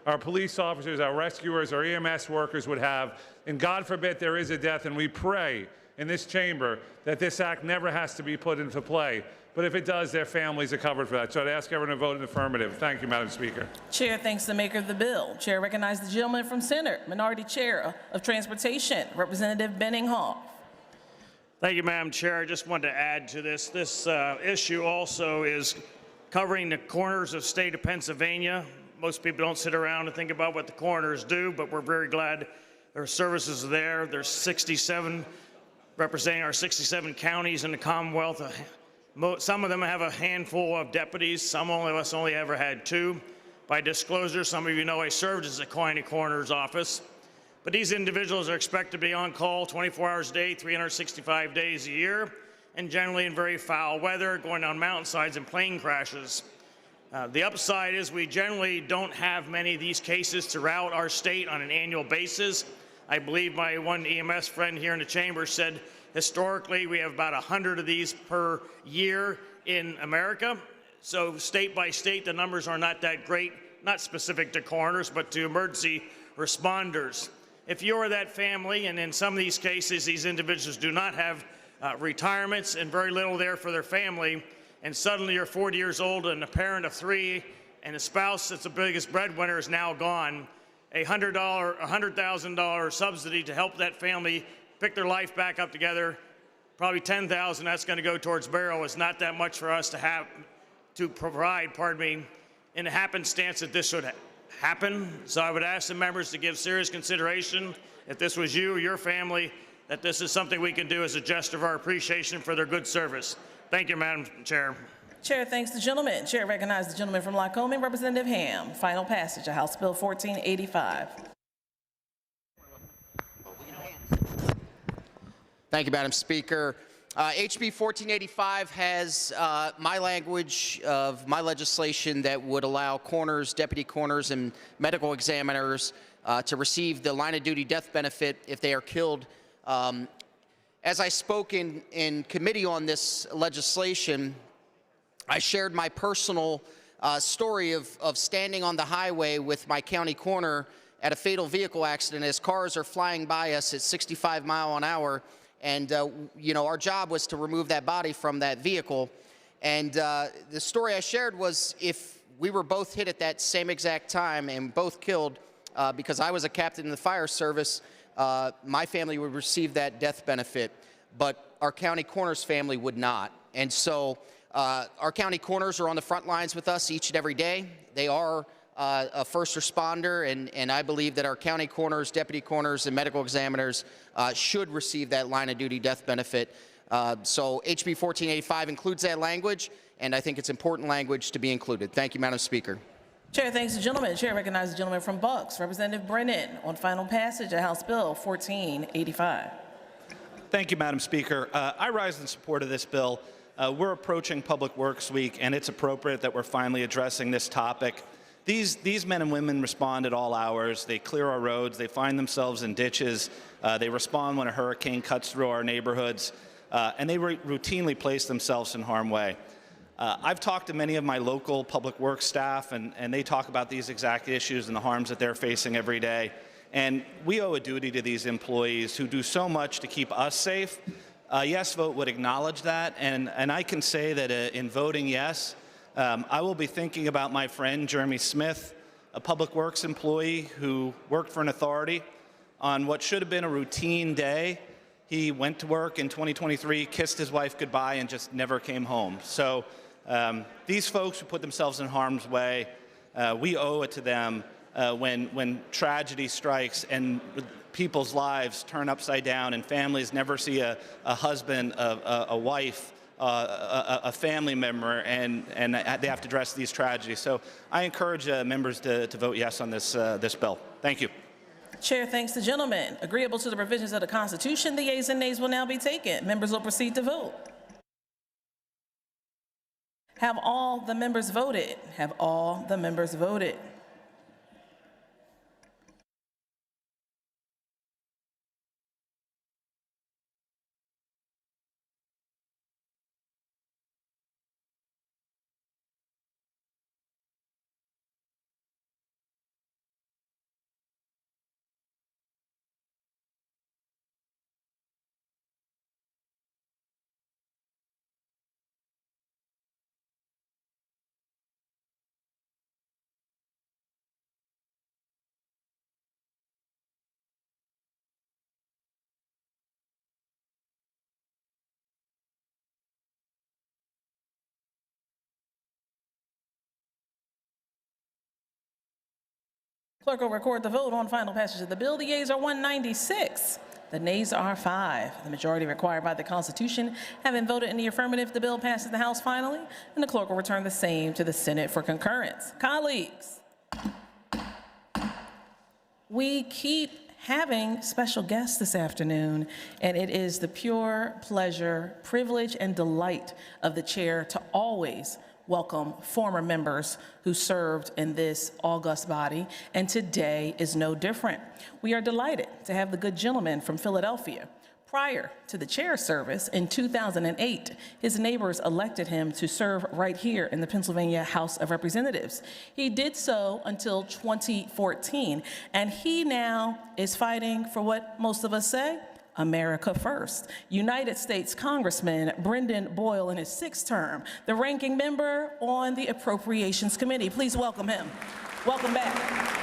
our police officers, our rescuers, our EMS workers would have. And God forbid there is a death, and we pray in this chamber that this act never has to be put into play. But if it does, their families are covered for that. So I'd ask everyone to vote in the affirmative. Thank you, Madam Speaker. Chair thanks the maker of the bill. Chair recognizes the gentleman from Center, Minority Chair of Transportation, Representative Benning-Hall. Thank you, Madam Chair. I just wanted to add to this. This issue also is covering the coroners of the state of Pennsylvania. Most people don't sit around and think about what the coroners do, but we're very glad their services are there. There's 67 representing our 67 counties in the Commonwealth. Some of them have a handful of deputies. Some of us only ever had 2. By disclosure, some of you know I served as a county coroner's office. But these individuals are expected to be on call 24 hours a day, 365 days a year, and generally in very foul weather, going on mountainsides and plane crashes. The upside is we generally don't have many of these cases throughout our state on an annual basis. I believe my one EMS friend here in the chamber said historically we have about 100 of these per year in America. So state by state, the numbers are not that great, not specific to coroners, but to emergency responders. If you are that family, and in some of these cases, these individuals do not have retirements and very little there for their family, and suddenly you're 40 years old and a parent of 3, and a spouse that's the biggest breadwinner is now gone, a $100,000 subsidy to help that family pick their life back up together, probably $10,000 that's going to go towards burial, is not that much for us to provide, in the happenstance that this should happen. So I would ask the members to give serious consideration, if this was you or your family, that this is something we can do as a gesture of our appreciation for their good service. Thank you, Madam Chair. Chair thanks the gentleman. Chair recognizes the gentleman from Lycoming, Representative Ham. Final passage of House Bill 1485. Thank you, Madam Speaker. HB 1485 has my language of my legislation that would allow coroners, deputy coroners, and medical examiners to receive the line-of-duty death benefit if they are killed. As I spoke in committee on this legislation, I shared my personal story of standing on the highway with my county coroner at a fatal vehicle accident as cars are flying by us at 65 miles an hour. And, our job was to remove that body from that vehicle. And the story I shared was if we were both hit at that same exact time and both killed, because I was a captain in the fire service, my family would receive that death benefit, but our county coroners family would not. And so our county coroners are on the front lines with us each and every day. They are a first responder, and I believe that our county coroners, deputy coroners, and medical examiners should receive that line of duty death benefit. So HB 1485 includes that language, and I think it's important language to be included. Thank you, Madam Speaker. Chair thanks the gentleman. Chair recognizes the gentleman from Bucks, Representative Brennan, on final passage of House Bill 1485. Thank you, Madam Speaker. I rise in support of this bill. We're approaching Public Works Week, and it's appropriate that we're finally addressing this topic. These men and women respond at all hours. They clear our roads. They find themselves in ditches. They respond when a hurricane cuts through our neighborhoods, and they routinely place themselves in harm's way. I've talked to many of my local public works staff, and they talk about these exact issues and the harms that they're facing every day. And we owe a duty to these employees who do so much to keep us safe. A yes vote would acknowledge that, and I can say that in voting yes, I will be thinking about my friend Jeremy Smith, a public works employee who worked for an authority on what should have been a routine day. He went to work in 2023, kissed his wife goodbye, and just never came home. So these folks who put themselves in harm's way, we owe it to them when tragedy strikes and people's lives turn upside down and families never see a husband, a wife, a family member, and they have to address these tragedies. So I encourage members to vote yes on this bill. Thank you. Chair thanks the gentleman. Agreeable to the provisions of the Constitution, the yeas and nays will now be taken. Members will proceed to vote. Have all the members voted? Have all the members voted? Clerk will record the vote on final passage of the bill. The yeas are 196. The nays are 5. The majority required by the Constitution having voted in the affirmative, the bill passes the House finally, and the clerk will return the same to the Senate for concurrence. Colleagues, we keep having special guests this afternoon, and it is the pure pleasure, privilege, and delight of the chair to always welcome former members who served in this august body, and today is no different. We are delighted to have the good gentleman from Philadelphia. Prior to the chair service in 2008, his neighbors elected him to serve right here in the Pennsylvania House of Representatives. He did so until 2014, and he now is fighting for what most of us say, America first. United States Congressman Brendan Boyle in his 6th term, the ranking member on the Appropriations Committee. Please welcome him. Welcome back.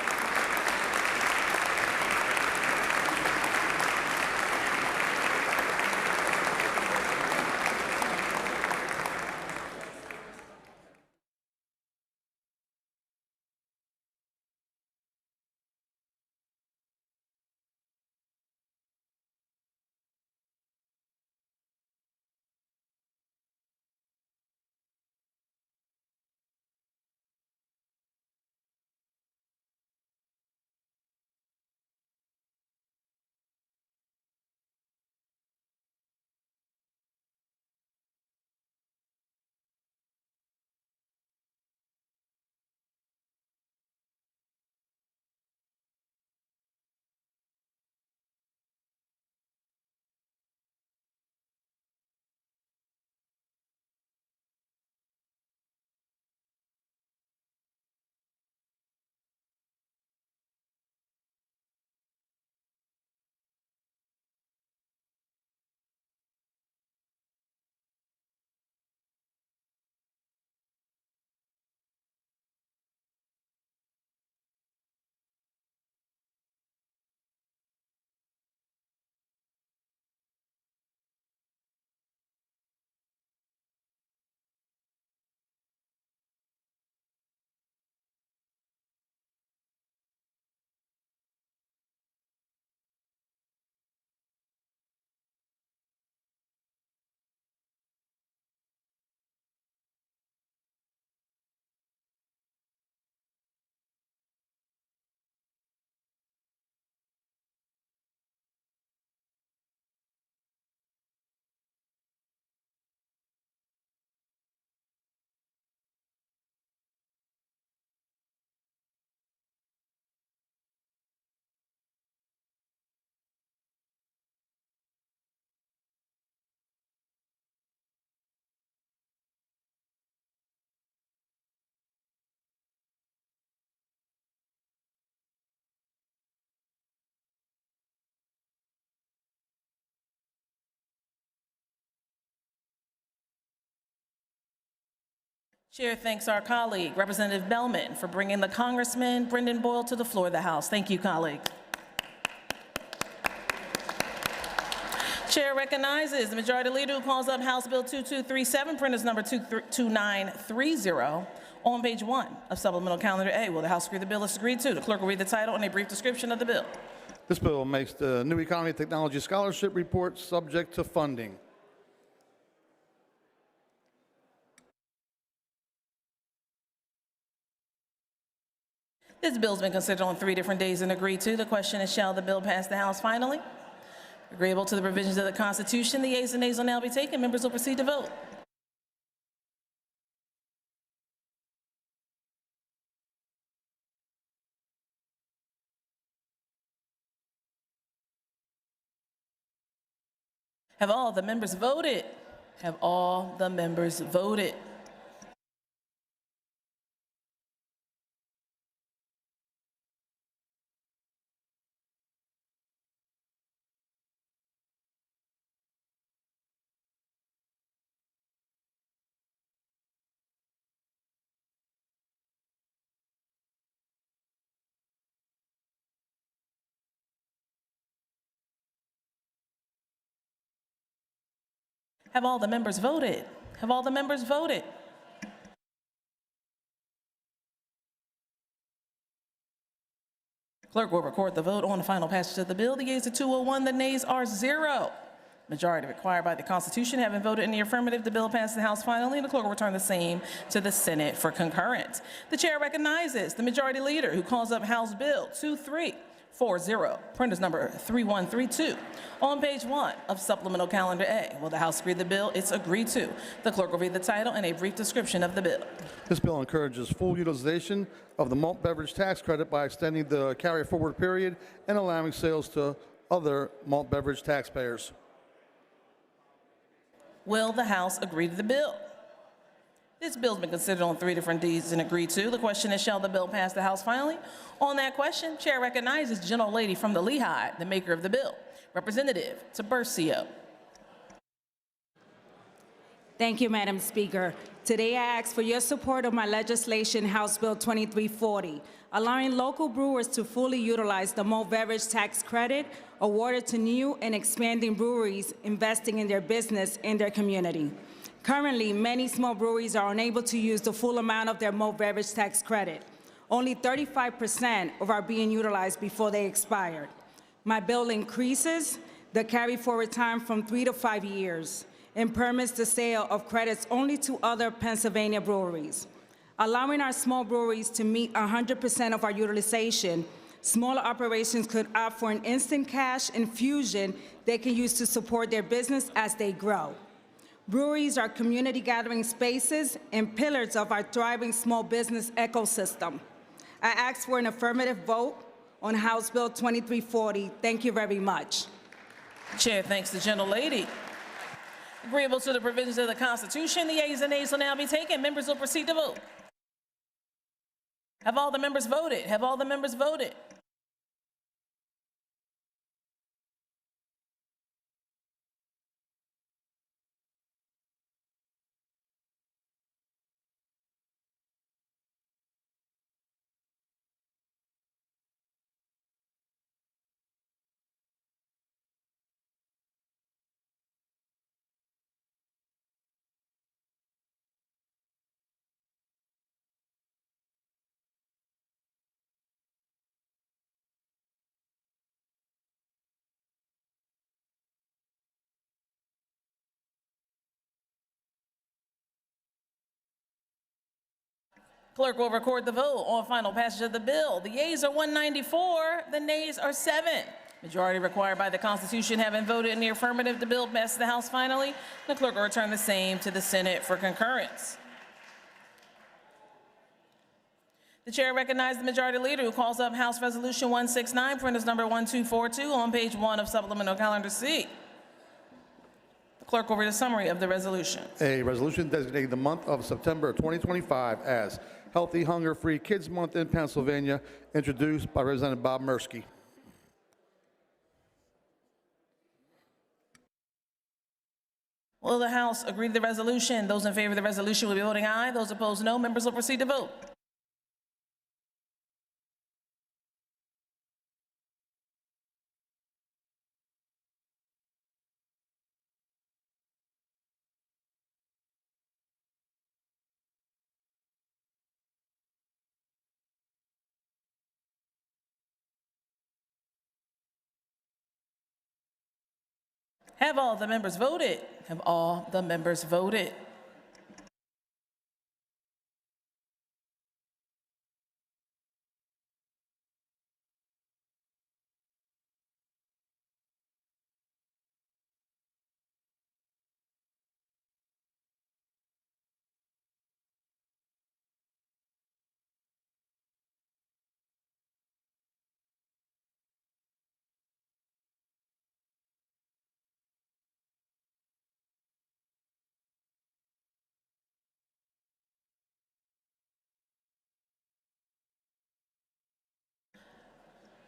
Chair thanks our colleague, Representative Bellman, for bringing the Congressman Brendan Boyle to the floor of the House. Thank you, colleague. Chair recognizes the Majority Leader who calls up House Bill 2237, printers number 2930, on page 1 of Supplemental Calendar A. Will the House agree the bill is agreed to? The clerk will read the title and a brief description of the bill. This bill makes the New Economy Technology Scholarship Report subject to funding. This bill has been considered on 3 different days and agreed to. The question is, shall the bill pass the House finally? Agreeable to the provisions of the Constitution, the yeas and nays will now be taken. Members will proceed to vote. Have all the members voted? Have all the members voted? Have all the members voted? Have all the members voted? Clerk will record the vote on the final passage of the bill. The yeas are 201, the nays are 0. Majority required by the Constitution having voted in the affirmative, the bill passes the House finally, and the clerk will return the same to the Senate for concurrence. The chair recognizes the Majority Leader who calls up House Bill 2340, printers number 3132, on page 1 of Supplemental Calendar A. Will the House agree the bill? It's agreed to. The clerk will read the title and a brief description of the bill. This bill encourages full utilization of the malt beverage tax credit by extending the carry-forward period and allowing sales to other malt beverage taxpayers. Will the House agree to the bill? This bill has been considered on 3 different days and agreed to. The question is, shall the bill pass the House finally? On that question, Chair recognizes Gentle Lady from the Lehigh, the maker of the bill, Representative Tiburcio. Thank you, Madam Speaker. Today I ask for your support of my legislation, House Bill 2340, allowing local brewers to fully utilize the malt beverage tax credit awarded to new and expanding breweries investing in their business in their community. Currently, many small breweries are unable to use the full amount of their malt beverage tax credit. Only 35% are being utilized before they expired. My bill increases the carry-forward time from 3 to 5 years and permits the sale of credits only to other Pennsylvania breweries. Allowing our small breweries to meet 100% of our utilization, smaller operations could opt for an instant cash infusion they can use to support their business as they grow. Breweries are community gathering spaces and pillars of our thriving small business ecosystem. I ask for an affirmative vote on House Bill 2340. Thank you very much. Chair thanks the Gentle Lady. Agreeable to the provisions of the Constitution, the yeas and nays will now be taken. Members will proceed to vote. Have all the members voted? Have all the members voted? Clerk will record the vote on final passage of the bill. The yeas are 194, the nays are 7. Majority required by the Constitution having voted in the affirmative, the bill passes the House finally. The clerk will return the same to the Senate for concurrence. The chair recognizes the Majority Leader who calls up House Resolution 169, printers number 1242, on page 1 of Supplemental Calendar C. The clerk will read a summary of the resolution. A resolution designating the month of September 2025 as Healthy Hunger-Free Kids Month in Pennsylvania, introduced by Representative Bob Murski. Will Will the House agree to the resolution? Those in favor of the resolution will be voting aye. Those opposed, no. Members will proceed to vote. Have all the members voted? Have all the members voted?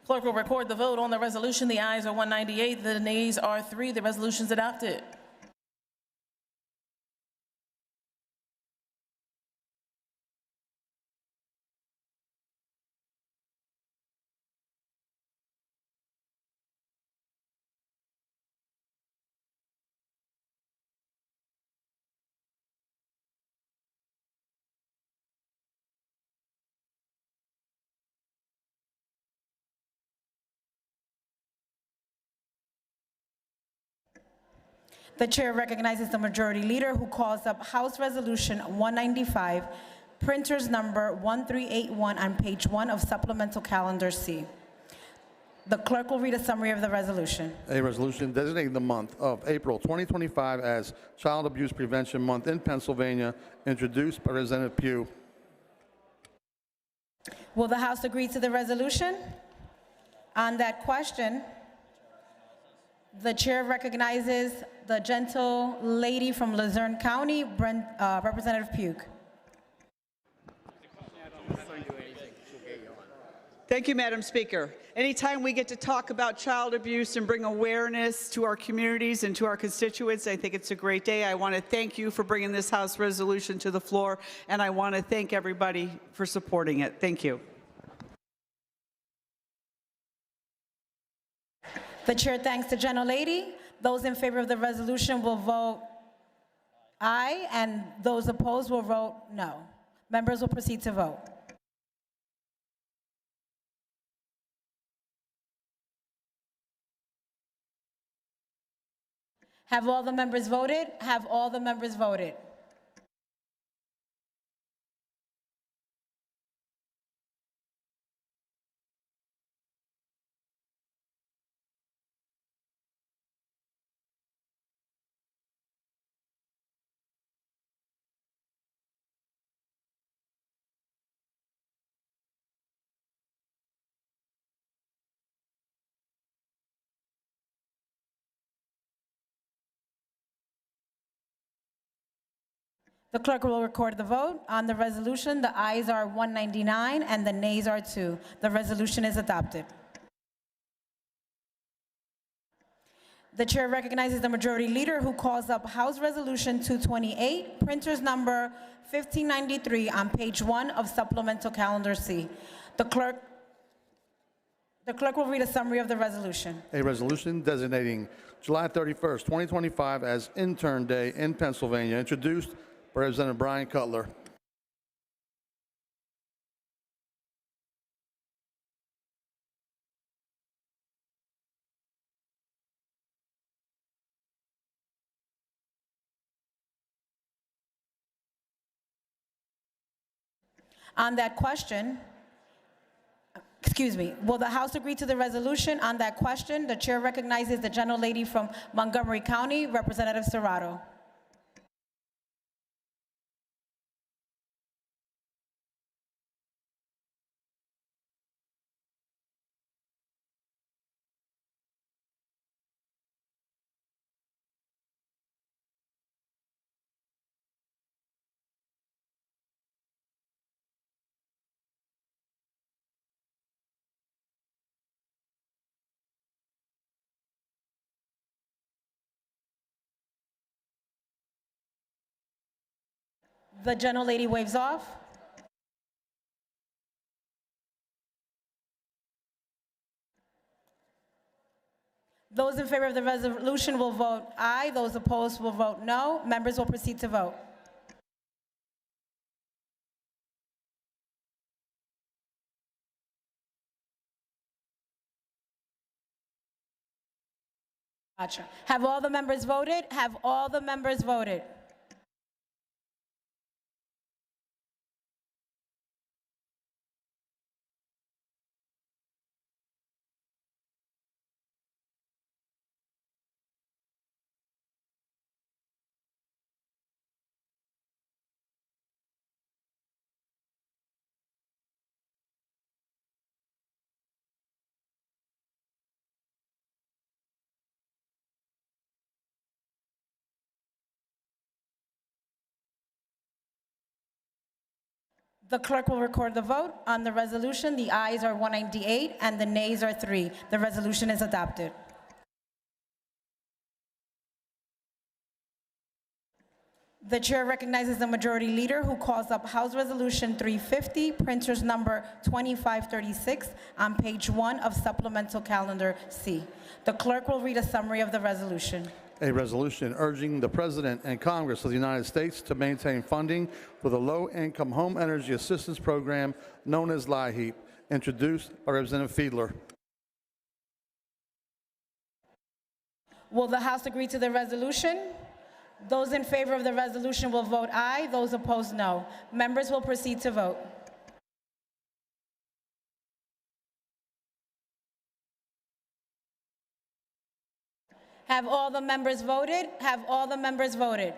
Clerk will record the vote on the resolution. The ayes are 198, the nays are 3. The resolution is adopted. The chair recognizes the majority leader who calls up House Resolution 195, printers number 1381 on page 1 of supplemental calendar C. The clerk will read a summary of the resolution. A resolution designating the month of April 2025 as Child Abuse Prevention Month in Pennsylvania, introduced by Representative Pugh. Will the House agree to the resolution? On that question, the chair recognizes the gentle lady from Luzerne County, Representative Pugh. Thank you, Madam Speaker. Anytime we get to talk about child abuse and bring awareness to our communities and to our constituents, I think it's a great day. I want to thank you for bringing this House resolution to the floor, and I want to thank everybody for supporting it. Thank you. The chair thanks the gentlelady. Those in favor of the resolution will vote aye, and those opposed will vote no. Members will proceed to vote. Have all the members voted? Have all the members voted? The clerk will record the vote. On the resolution, the ayes are 199 and the nays are 2. The resolution is adopted. The chair recognizes the majority leader who calls up House Resolution 228, printers number 1593 on page 1 of supplemental calendar C. The clerk will read a summary of the resolution. A resolution designating July 31st, 2025 as Intern Day in Pennsylvania, introduced by Representative Brian Cutler. On that question, will the House agree to the resolution? On that question, the chair recognizes the gentlelady from Montgomery County, Representative Serrato. The gentlelady waves off. Those in favor of the resolution will vote aye. Those opposed will vote no. Members will proceed to vote. Gotcha. Have all the members voted? Have all the members voted? The clerk will record the vote on the resolution. The ayes are 198 and the nays are 3. The resolution is adopted. The chair recognizes the majority leader who calls up House Resolution 350, printers number 2536, on page 1 of supplemental calendar C. The clerk will read a summary of the resolution. A resolution urging the President and Congress of the United States to maintain funding for the Low-Income Home Energy Assistance Program known as LIHEAP, introduced by Representative Fiedler. Will the House agree to the resolution? Those in favor of the resolution will vote aye. Those opposed, no. Members will proceed to vote. Have all the members voted? Have all the members voted?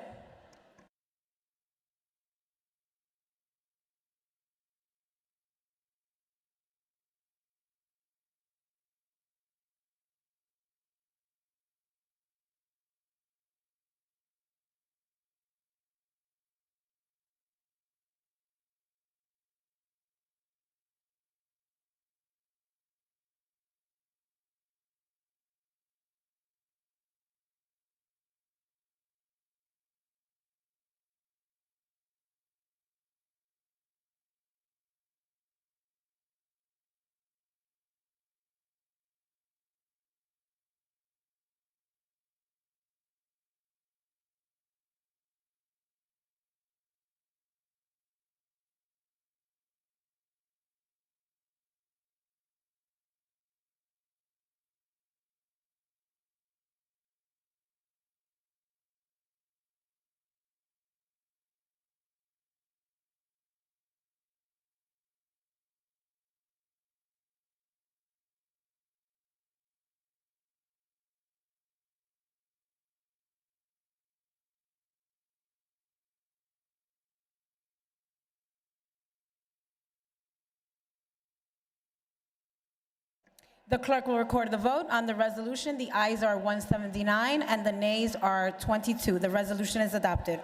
The clerk will record the vote on the resolution. The ayes are 179 and the nays are 22. The resolution is adopted.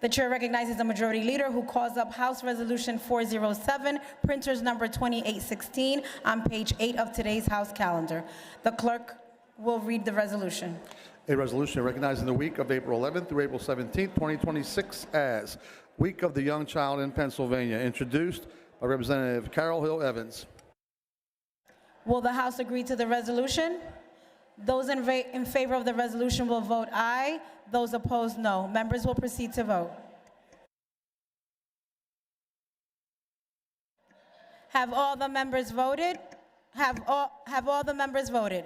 The chair recognizes the majority leader who calls up House Resolution 407, printers number 2816, on page 8 of today's House calendar. The clerk will read the resolution. A resolution recognizing the week of April 11th through April 17th, 2026 as Week of the Young Child in Pennsylvania, introduced by Representative Carol Hill Evans. Will the House agree to the resolution? Those in favor of the resolution will vote aye. Those opposed, no. Members will proceed to vote. Have all the members voted? Have all the members voted?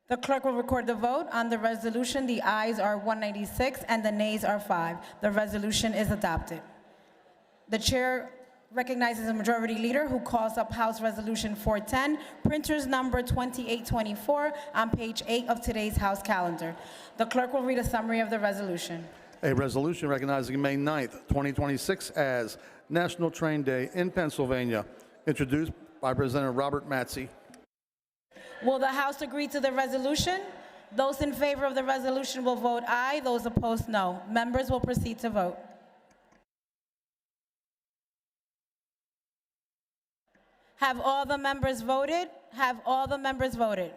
The clerk will record the vote. On the resolution, the ayes are 196 and the nays are 5. The resolution is adopted. The chair recognizes a majority leader who calls up House Resolution 410, printers number 2824, on page 8 of today's House calendar. The clerk will read a summary of the resolution. A resolution recognizing May 9th, 2026 as National Train Day in Pennsylvania, introduced by Representative Robert Matzey. Will the House agree to the resolution? Those in favor of the resolution will vote aye. Those opposed, no. Members will proceed to vote. Have all the members voted? Have all the members voted?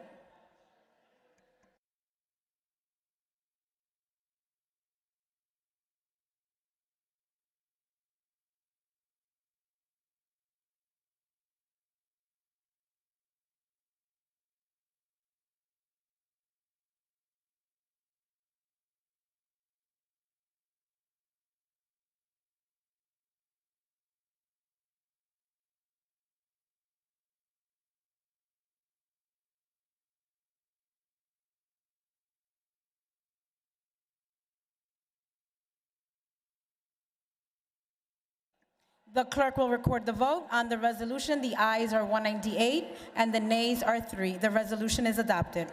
The clerk will record the vote. On the resolution, the ayes are 198 and the nays are 3. The resolution is adopted.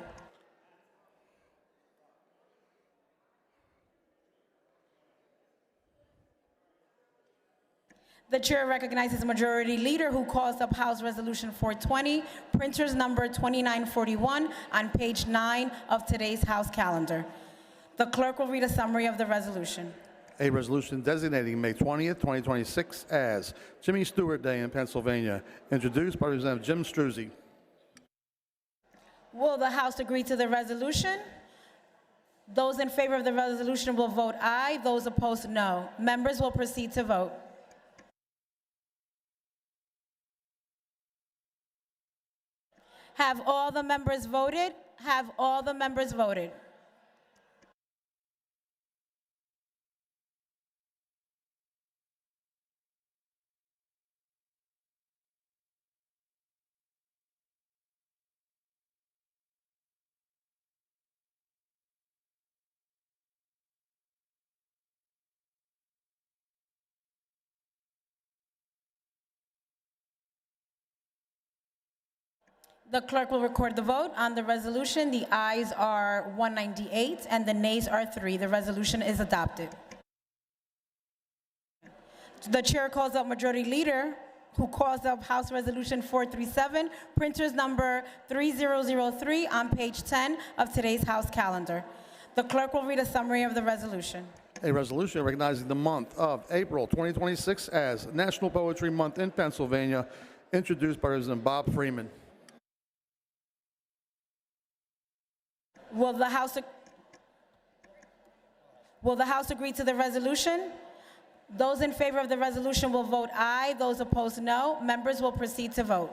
The chair recognizes Majority Leader who calls up House Resolution 420, printers number 2941, on page 9 of today's House calendar. The clerk will read a summary of the resolution. A resolution designating May 20th, 2026 as Jimmy Stewart Day in Pennsylvania, introduced by Representative Jim Struzzi. Will the House agree to the resolution? Those in favor of the resolution will vote aye. Those opposed, no. Members will proceed to vote. Have all the members voted? Have all the members voted? The clerk will record the vote. On the resolution, the ayes are 198 and the nays are 3. The resolution is adopted. The chair calls up Majority Leader who calls up House Resolution 437, printers number 3003, on page 10 of today's House calendar. The clerk will read a summary of the resolution. A resolution recognizing the month of April 2026 as National Poetry Month in Pennsylvania, introduced by Representative Bob Freeman. Will the House agree to the resolution? Those in favor of the resolution will vote aye. Those opposed, no. Members will proceed to vote.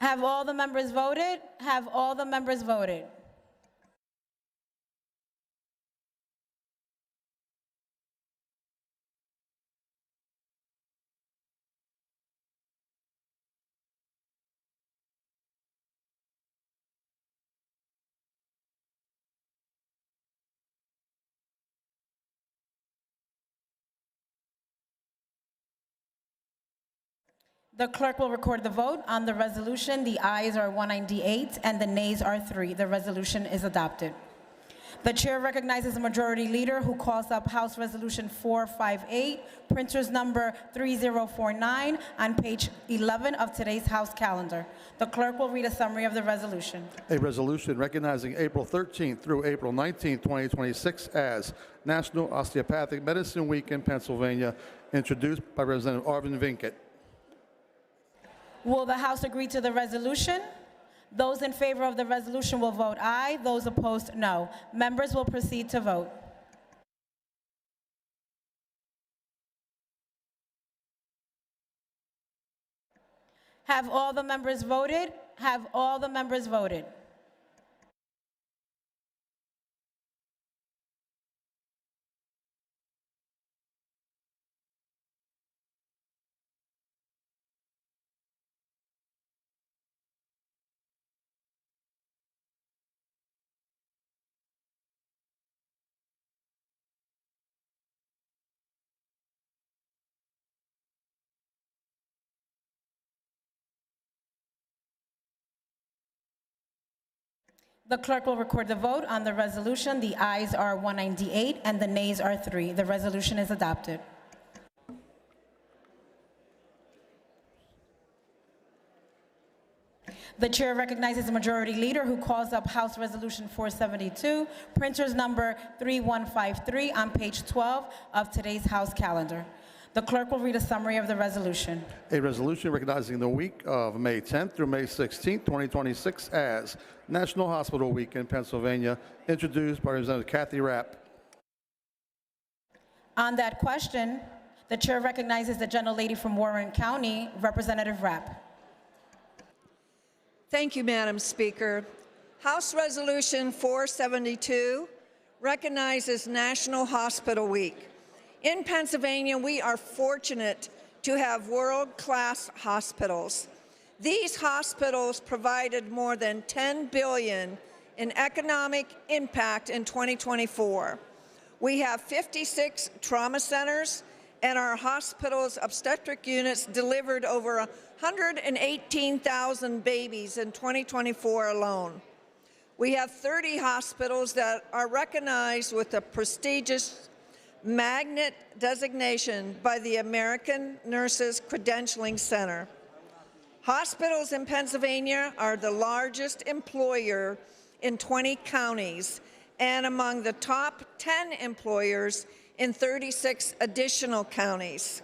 Have all the members voted? Have all the members voted? The clerk will record the vote. On the resolution, the ayes are 198 and the nays are 3. The resolution is adopted. The chair recognizes a Majority Leader who calls up House Resolution 458, printers number 3049, on page 11 of today's House calendar. The clerk will read a summary of the resolution. A resolution recognizing April 13th through April 19th, 2026 as National Osteopathic Medicine Week in Pennsylvania, introduced by Representative Arvin Vinkett. Will the House agree to the resolution? Those in favor of the resolution will vote aye. Those opposed, no. Members will proceed to vote. Have all the members voted? Have all the members voted? The clerk will record the vote on the resolution. The ayes are 198 and the nays are 3. The resolution is adopted. The chair recognizes the majority leader who calls up House Resolution 472, printers number 3153 on page 12 of today's House calendar. The clerk will read a summary of the resolution. A resolution recognizing the week of May 10th through May 16th, 2026 as National Hospital Week in Pennsylvania, introduced by Representative Kathy Rapp. On that question, the chair recognizes the gentlelady from Warren County, Representative Rapp. Thank you, Madam Speaker. House Resolution 472 recognizes National Hospital Week. In Pennsylvania, we are fortunate to have world-class hospitals. These hospitals provided more than $10 billion in economic impact in 2024. We have 56 trauma centers, and our hospital's obstetric units delivered over 118,000 babies in 2024 alone. We have 30 hospitals that are recognized with the prestigious Magnet designation by the American Nurses Credentialing Center. Hospitals in Pennsylvania are the largest employer in 20 counties and among the top 10 employers in 36 additional counties.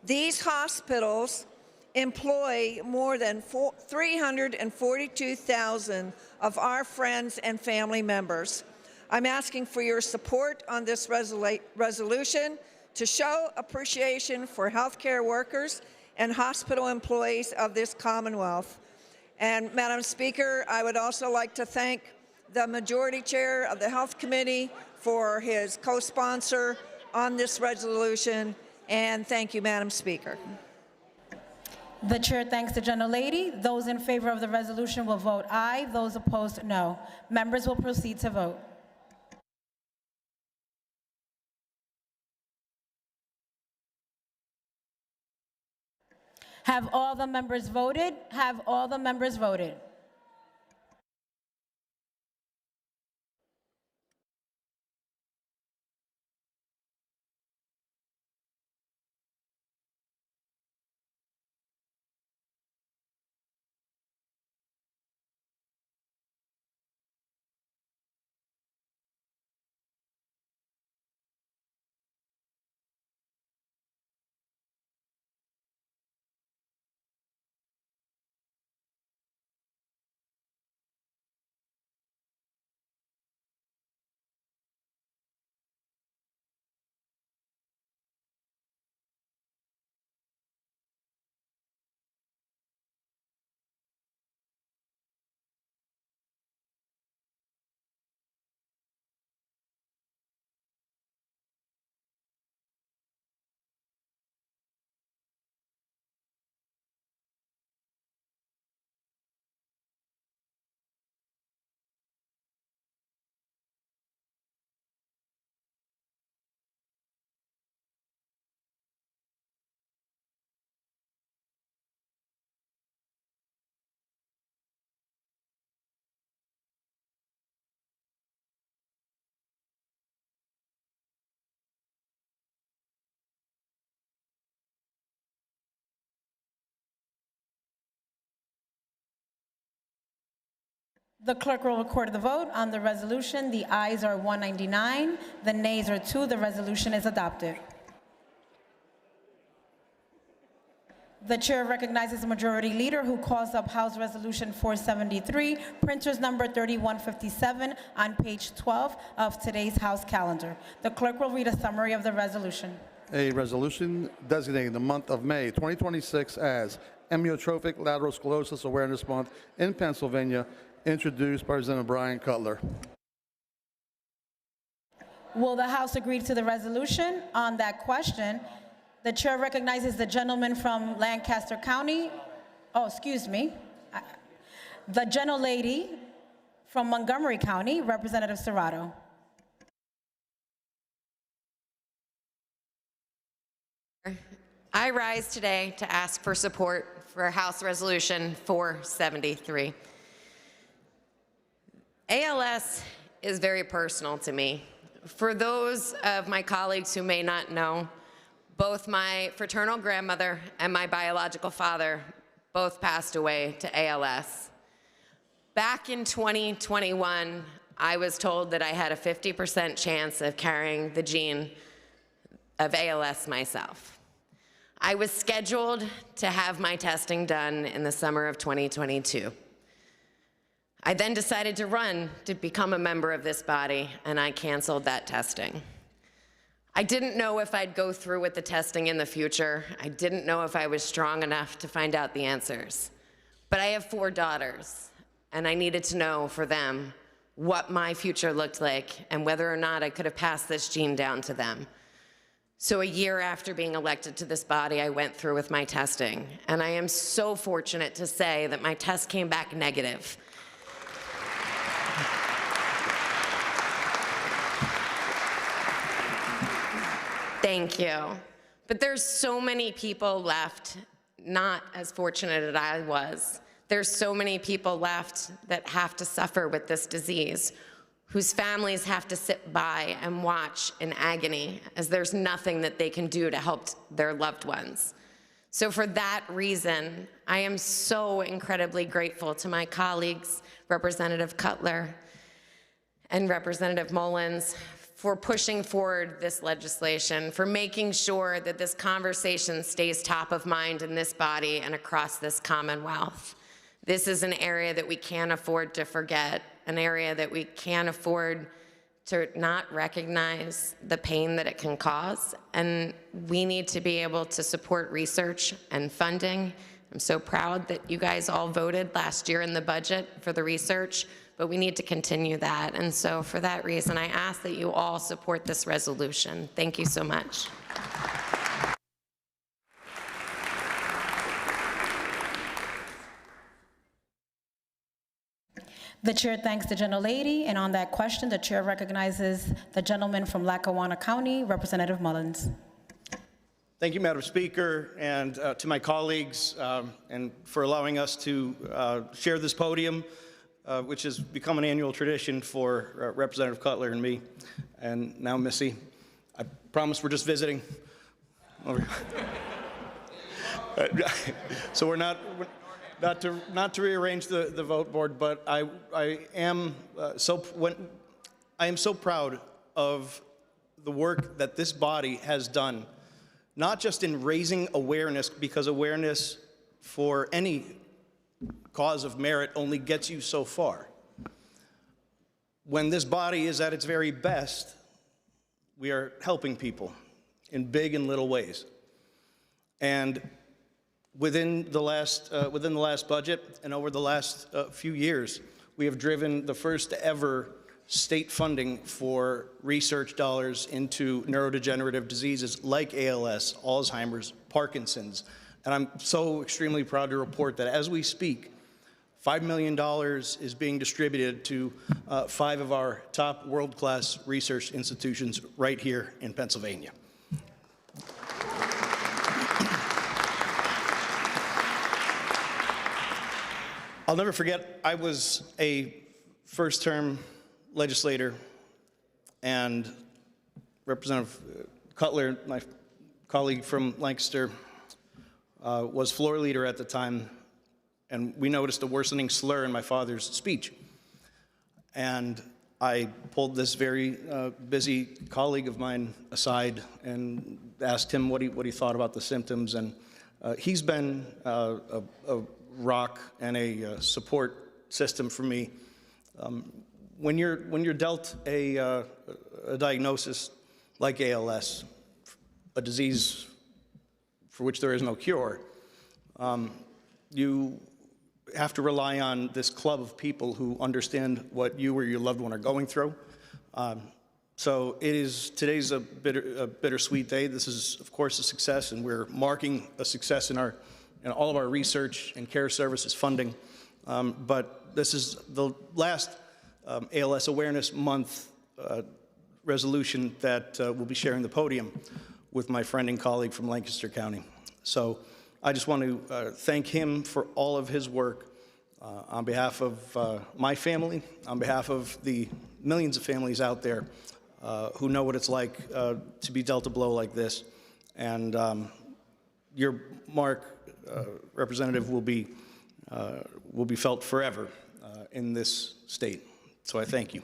These hospitals employ more than 342,000 of our friends and family members. I'm asking for your support on this resolution to show appreciation for healthcare workers and hospital employees of this Commonwealth. And Madam Speaker, I would also like to thank the Majority Chair of the Health Committee for his co-sponsor on this resolution, and thank you, Madam Speaker. The chair thanks the gentlelady. Those in favor of the resolution will vote aye. Those opposed, no. Members will proceed to vote. Have all the members voted? Have all the members voted? The clerk will record the vote on the resolution. The ayes are 199, the nays are 2. The resolution is adopted. The chair recognizes the majority leader who calls up House Resolution 473, printers number 3157 on page 12 of today's House calendar. The clerk will read a summary of the resolution. A resolution designating the month of May 2026 as Amyotrophic Lateral Sclerosis Awareness Month in Pennsylvania, introduced by Representative Brian Cutler. Will the House agree to the resolution? On that question, the chair recognizes the gentleman from Lancaster County. Oh, excuse me. The gentlelady from Montgomery County, Representative Serrato. I rise today to ask for support for House Resolution 473. ALS is very personal to me. For those of my colleagues who may not know, both my fraternal grandmother and my biological father both passed away to ALS. Back in 2021, I was told that I had a 50% chance of carrying the gene of ALS myself. I was scheduled to have my testing done in the summer of 2022. I then decided to run to become a member of this body, and I canceled that testing. I didn't know if I'd go through with the testing in the future. I didn't know if I was strong enough to find out the answers. But I have 4 daughters, and I needed to know for them what my future looked like and whether or not I could have passed this gene down to them. So a year after being elected to this body, I went through with my testing, and I am so fortunate to say that my test came back negative. Thank you. But there's so many people left not as fortunate as I was. There's so many people left that have to suffer with this disease, whose families have to sit by and watch in agony as there's nothing that they can do to help their loved ones. So for that reason, I am so incredibly grateful to my colleagues, Representative Cutler and Representative Mullins, for pushing forward this legislation, for making sure that this conversation stays top of mind in this body and across this Commonwealth. This is an area that we can't afford to forget, an area that we can't afford to not recognize the pain that it can cause, and we need to be able to support research and funding. I'm so proud that you guys all voted last year in the budget for the research, but we need to continue that. And so for that reason, I ask that you all support this resolution. Thank you so much. The chair thanks the gentlelady, and on that question, the chair recognizes the gentleman from Lackawanna County, Representative Mullins. Thank you, Madam Speaker, and to my colleagues, and for allowing us to share this podium, which has become an annual tradition for Representative Cutler and me, and now Missy. I promise we're just visiting. So we're not to rearrange the vote board, but I am so proud of the work that this body has done, not just in raising awareness, because awareness for any cause of merit only gets you so far. When this body is at its very best, we are helping people in big and little ways. And within the last budget and over the last few years, we have driven the first ever state funding for research dollars into neurodegenerative diseases like ALS, Alzheimer's, Parkinson's. And I'm so extremely proud to report that as we speak, $5 million is being distributed to 5 of our top world-class research institutions right here in Pennsylvania. I'll never forget, I was a first-term legislator, and Representative Cutler, my colleague from Lancaster, was floor leader at the time, and we noticed a worsening slur in my father's speech. And I pulled this very busy colleague of mine aside and asked him what he thought about the symptoms, and he's been a rock and a support system for me. When you're dealt a diagnosis like ALS, a disease for which there is no cure, you have to rely on this club of people who understand what you or your loved one are going through. So today's a bittersweet day. This is, of course, a success, and we're marking a success in all of our research and care services funding. But this is the last ALS Awareness Month resolution that will be sharing the podium with my friend and colleague from Lancaster County. So I just want to thank him for all of his work. On behalf of my family, on behalf of the millions of families out there who know what it's like to be dealt a blow like this, and your mark, Representative, will be felt forever in this state. So I thank you.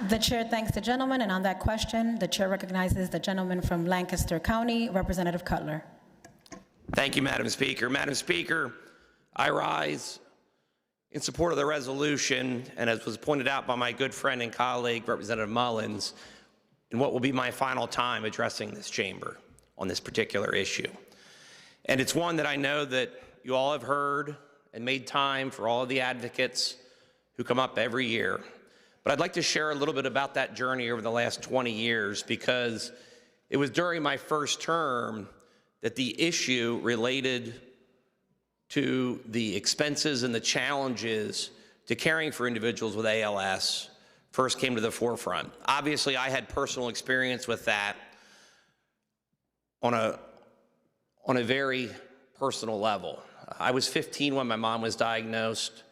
The chair thanks the gentleman, and on that question, the chair recognizes the gentleman from Lancaster County, Representative Cutler. Thank you, Madam Speaker. Madam Speaker, I rise in support of the resolution, and as was pointed out by my good friend and colleague, Representative Mullins, in what will be my final time addressing this chamber on this particular issue. And it's one that I know that you all have heard and made time for all of the advocates who come up every year. But I'd like to share a little bit about that journey over the last 20 years, because it was during my first term that the issue related to the expenses and the challenges to caring for individuals with ALS first came to the forefront. Obviously, I had personal experience with that on a very personal level. I was 15 when my mom was diagnosed,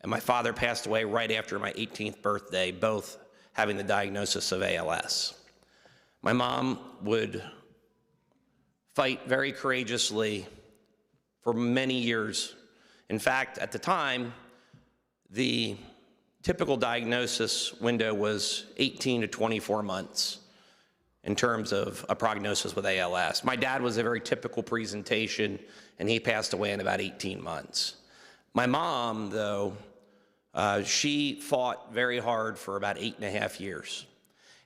and my father passed away right after my 18th birthday, both having the diagnosis of ALS. My mom would fight very courageously for many years. In fact, at the time, the typical diagnosis window was 18 to 24 months in terms of a prognosis with ALS. My dad was a very typical presentation, and he passed away in about 18 months. My mom, though, she fought very hard for about 8.5 years.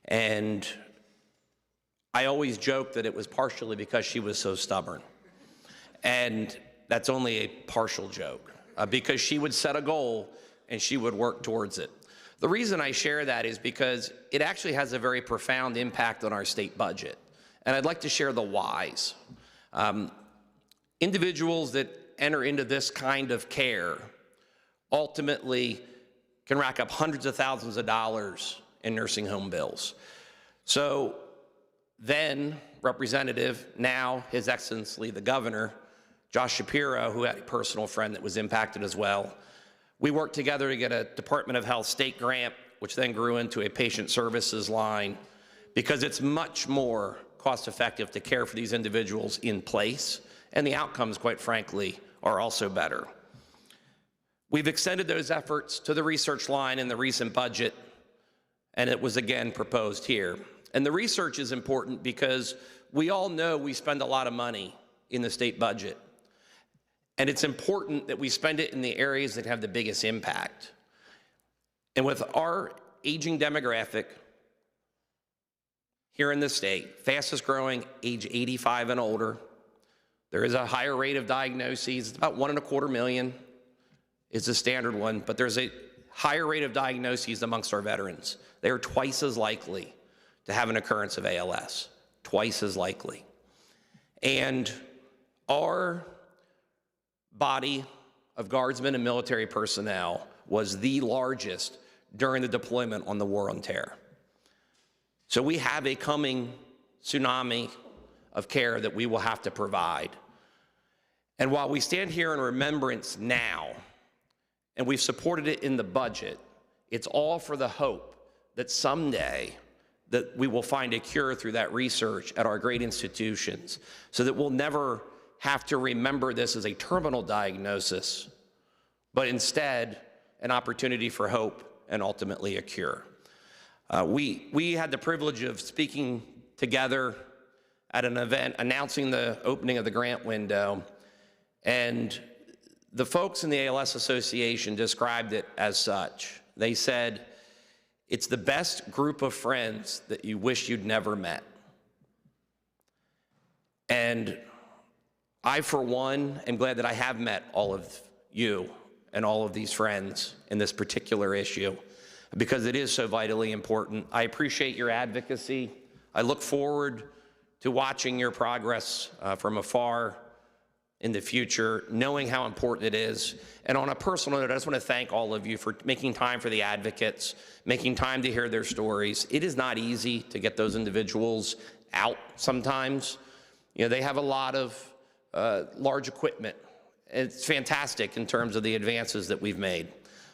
And I always joke that it was partially because she was so stubborn. And that's only a partial joke, because she would set a goal and she would work towards it. The reason I share that is because it actually has a very profound impact on our state budget. And I'd like to share the whys. Individuals that enter into this kind of care ultimately can rack up hundreds of thousands of dollars in nursing home bills. So then Representative, now His Excellency the Governor, Josh Shapiro, who had a personal friend that was impacted as well, we worked together to get a Department of Health state grant, which then grew into a patient services line, because it's much more cost-effective to care for these individuals in place, and the outcomes, quite frankly, are also better. We've extended those efforts to the research line in the recent budget, and it was again proposed here. And the research is important because we all know we spend a lot of money in the state budget. And it's important that we spend it in the areas that have the biggest impact. And with our aging demographic here in the state, fastest growing, age 85 and older, there is a higher rate of diagnoses. It's about 1.25 million is the standard one, but there's a higher rate of diagnoses amongst our veterans. They are twice as likely to have an occurrence of ALS, twice as likely. And our body of guardsmen and military personnel was the largest during the deployment on the War on Terror. So we have a coming tsunami of care that we will have to provide. And while we stand here in remembrance now, and we've supported it in the budget, it's all for the hope that someday that we will find a cure through that research at our great institutions, so that we'll never have to remember this as a terminal diagnosis, but instead an opportunity for hope and ultimately a cure. We had the privilege of speaking together at an event announcing the opening of the grant window, and the folks in the ALS Association described it as such. They said, it's the best group of friends that you wish you'd never met. And I, for one, am glad that I have met all of you and all of these friends in this particular issue, because it is so vitally important. I appreciate your advocacy. I look forward to watching your progress from afar. in the future, knowing how important it is. And on a personal note, I just want to thank all of you for making time for the advocates, making time to hear their stories. It is not easy to get those individuals out sometimes. You know, they have a lot of large equipment. It's fantastic in terms of the advances that we've made,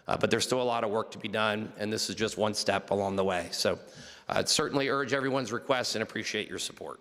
but there's still a lot of work to be done, and this is just one step along the way. So I'd certainly urge everyone's requests and appreciate your support.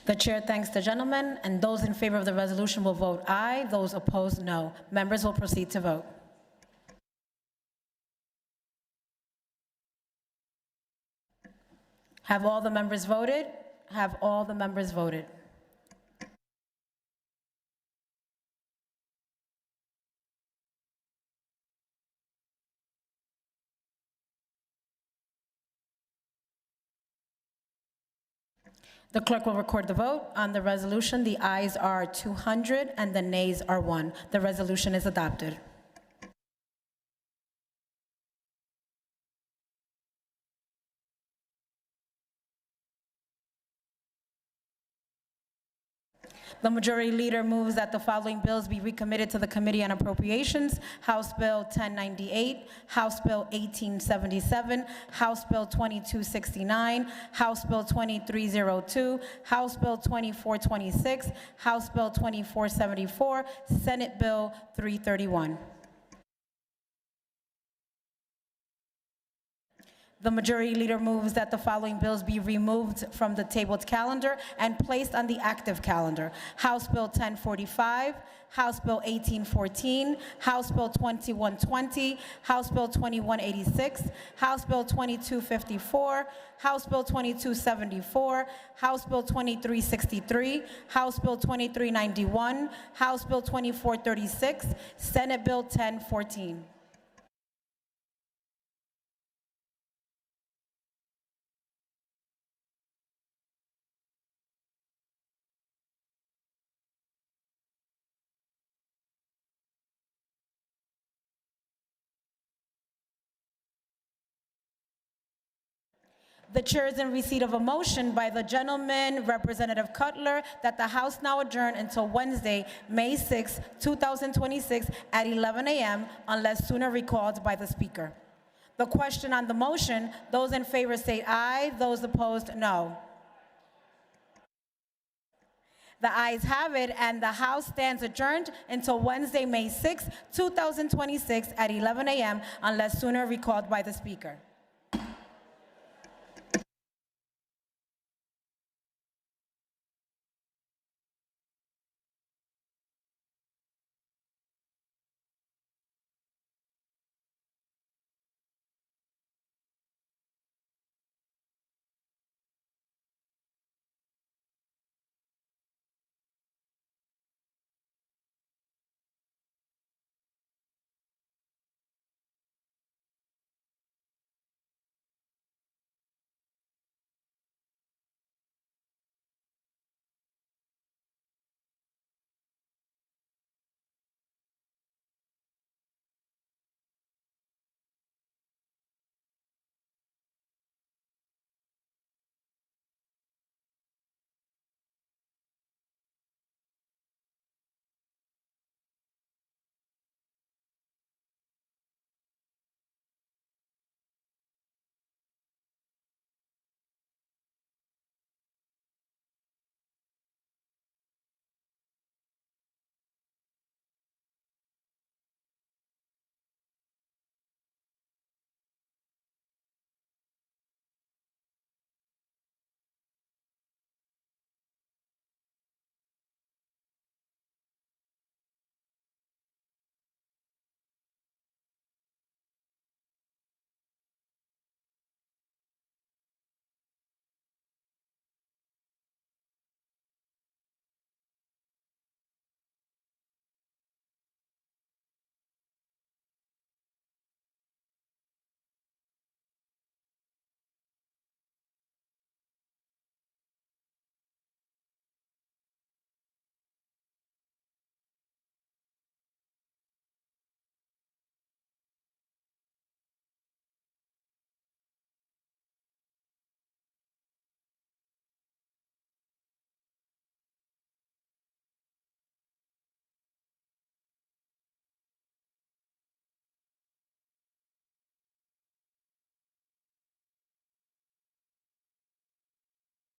The chair thanks the gentleman, and those in favor of the resolution will vote aye. Those opposed, no. Members will proceed to vote. Have all the members voted? Have all the members voted? The clerk will record the vote. On the resolution, the ayes are 200 and the nays are 1. The resolution is adopted. The majority leader moves that the following bills be recommitted to the Committee on Appropriations: House Bill 1098, House Bill 1877, House Bill 2269, House Bill 2302, House Bill 2426, House Bill 2474, Senate Bill 331. The majority leader moves that the following bills be removed from the tabled calendar and placed on the active calendar: House Bill 1045, House Bill 1814, House Bill 2120, House Bill 2186, House Bill 2254, House Bill 2274, House Bill 2363, House Bill 2391, House Bill 2436, Senate Bill 1014. The chair is in receipt of a motion by the gentleman, Representative Cutler, that the House now adjourn until Wednesday, May 6, 2026 at 11 a.m. unless sooner recalled by the Speaker. The question on the motion, those in favor say aye, those opposed, no. The ayes have it, and the House stands adjourned until Wednesday, May 6, 2026 at 11 a.m. unless sooner recalled by the Speaker.